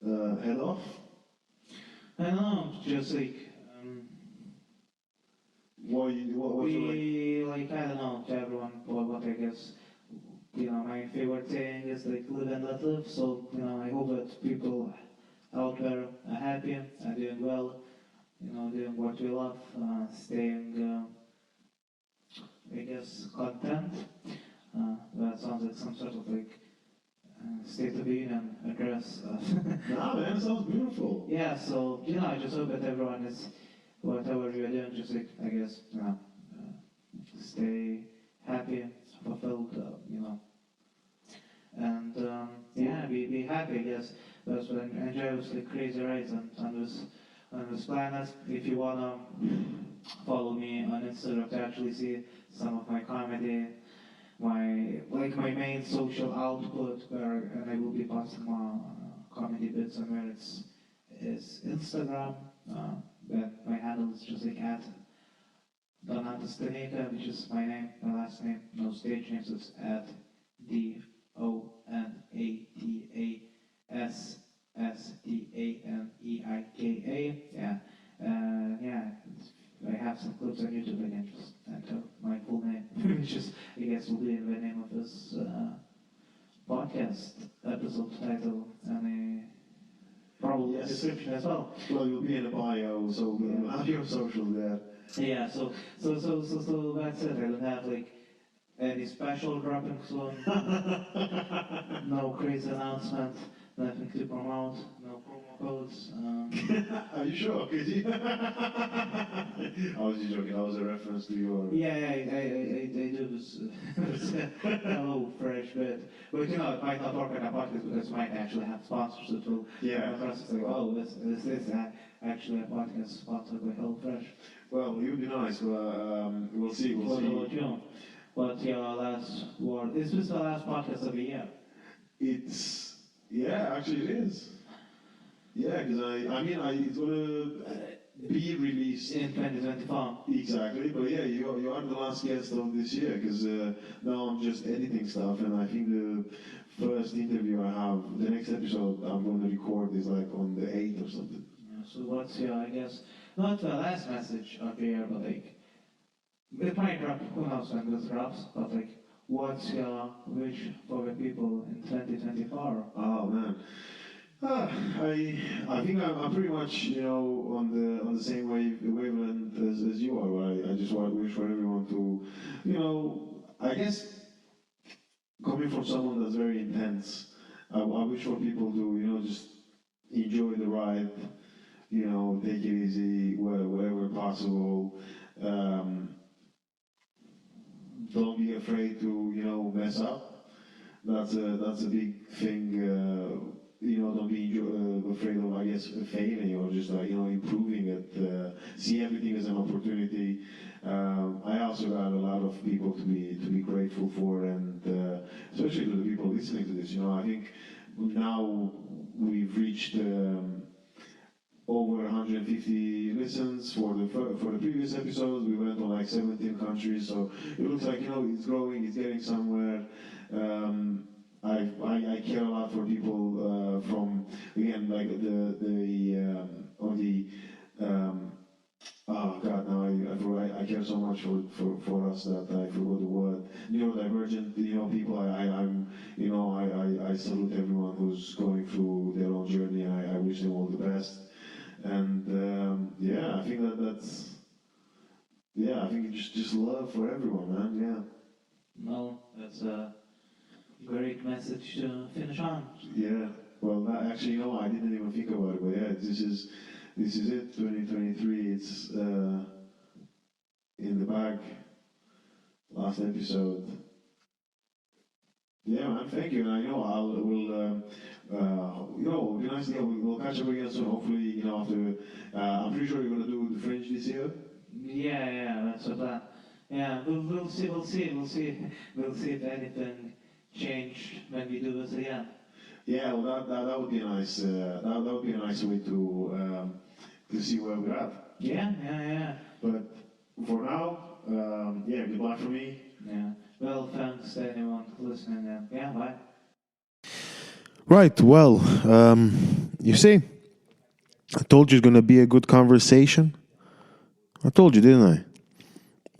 Speaker 1: head off?
Speaker 2: I don't know. Just like.
Speaker 1: What you like?
Speaker 2: We like I don't know to everyone what I guess my favorite saying is like live and let live. So I hope that people out there are happy and doing well, doing what we love, staying I guess content. That sounds like some sort of like state of the union address.
Speaker 1: Nah, man, sounds beautiful.
Speaker 2: Yeah, so I just hope that everyone is whatever you're doing, just like I guess stay happy, fulfilled, and yeah, be happy. I guess that's what I enjoy crazy rides on this planet. If you wanna follow me on Instagram to actually see some of my comedy, my main social output, where and I will be posting my comedy bits on where is Instagram. But my handle is just like at Staneika, which is my name, my last name, no stage names. It's at DONATASSTANEIKA. Yeah, yeah. I have some clips on YouTube. I can just enter my full name, which is, I guess, will be in the name of this podcast episode title and probably a description as well.
Speaker 1: Well, you'll be in a bio, so we'll have your social there.
Speaker 2: Yeah, so that's it. I don't have like any special dropping soon. No crazy announcement. Nothing to promote. No promo codes.
Speaker 1: Are you sure? I was just joking. That was a reference to your.
Speaker 2: Yeah, I do this. Hello, fresh bit. But it might not work on a podcast because it might actually have sponsors that will.
Speaker 1: Yeah.
Speaker 2: It's like, this is actually a podcast sponsored by Hello Fresh.
Speaker 1: Well, it would be nice. We'll see.
Speaker 2: What about you? What's your last word? Is this the last podcast of the year?
Speaker 1: Actually it is. Yeah, because it's gonna be released
Speaker 2: in 2024.
Speaker 1: Exactly, but yeah, you are the last guest of this year because now I'm just editing stuff, and I think the first interview I have, the next episode I'm going to record is like on the 8th or something.
Speaker 2: Yeah, so what's your, I guess, not the last message of the year, but like, it might drop, who knows when this drops, but like, what's your wish for the people in 2024?
Speaker 1: Oh man. I think I'm pretty much on the same wavelength as you are. I just wish for everyone to I guess coming from someone that's very intense, I wish for people to just enjoy the ride, take it easy wherever possible. Don't be afraid to mess up. That's a big thing. Don't be afraid of, I guess, failing or just improving it. See everything as an opportunity. I also got a lot of people to be grateful for, and especially to the people listening to this. I think now we've reached over 150 listens for the previous episodes. We went on like 17 countries, so it looks like it's growing, it's getting somewhere. I care a lot for people from, again, like oh God, now I forgot. I care so much for us that I forgot the word. Neurodivergent, people. I salute everyone who's going through their own journey. I wish them all the best. And I think that's. Yeah, I think just love for everyone, man. Yeah.
Speaker 2: Well, that's a great message to finish on.
Speaker 1: Yeah. Well, actually, I didn't even think about it, but yeah, this is it. 2023. It's in the bag. Last episode. Yeah, man. Thank you. And I know it'll be nice. Yeah, we'll catch up again soon. Hopefully, after. I'm pretty sure you're gonna do the Fringe this year.
Speaker 2: Yeah, that's the plan. Yeah, we'll see if anything changed when we do this again.
Speaker 1: Yeah, well, that would be nice. That would be a nice way to see where we're at.
Speaker 2: Yeah.
Speaker 1: But for now, goodbye from me.
Speaker 2: Yeah. Well, thanks to anyone listening. Yeah, bye.
Speaker 1: Right. Well, you see, I told you it's gonna be a good conversation. I told you, didn't I?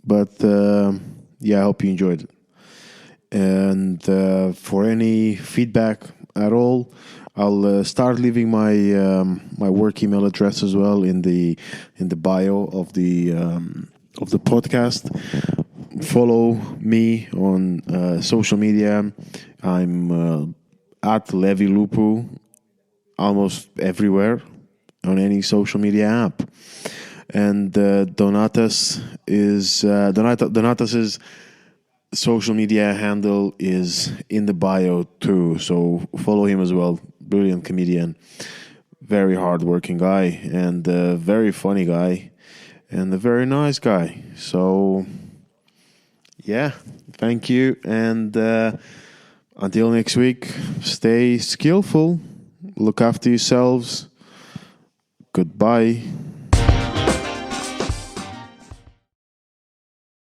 Speaker 1: But I hope you enjoyed it. And for any feedback at all, I'll start leaving my my work email address as well in the bio of the podcast. Follow me on social media. I'm at Levi Lupu almost everywhere on any social media app. And Donatas's social media handle is in the bio too, so follow him as well. Brilliant comedian. very hardworking guy and a very funny guy and a very nice guy. So, yeah, thank you. And until next week, stay skillful, look after yourselves. Goodbye.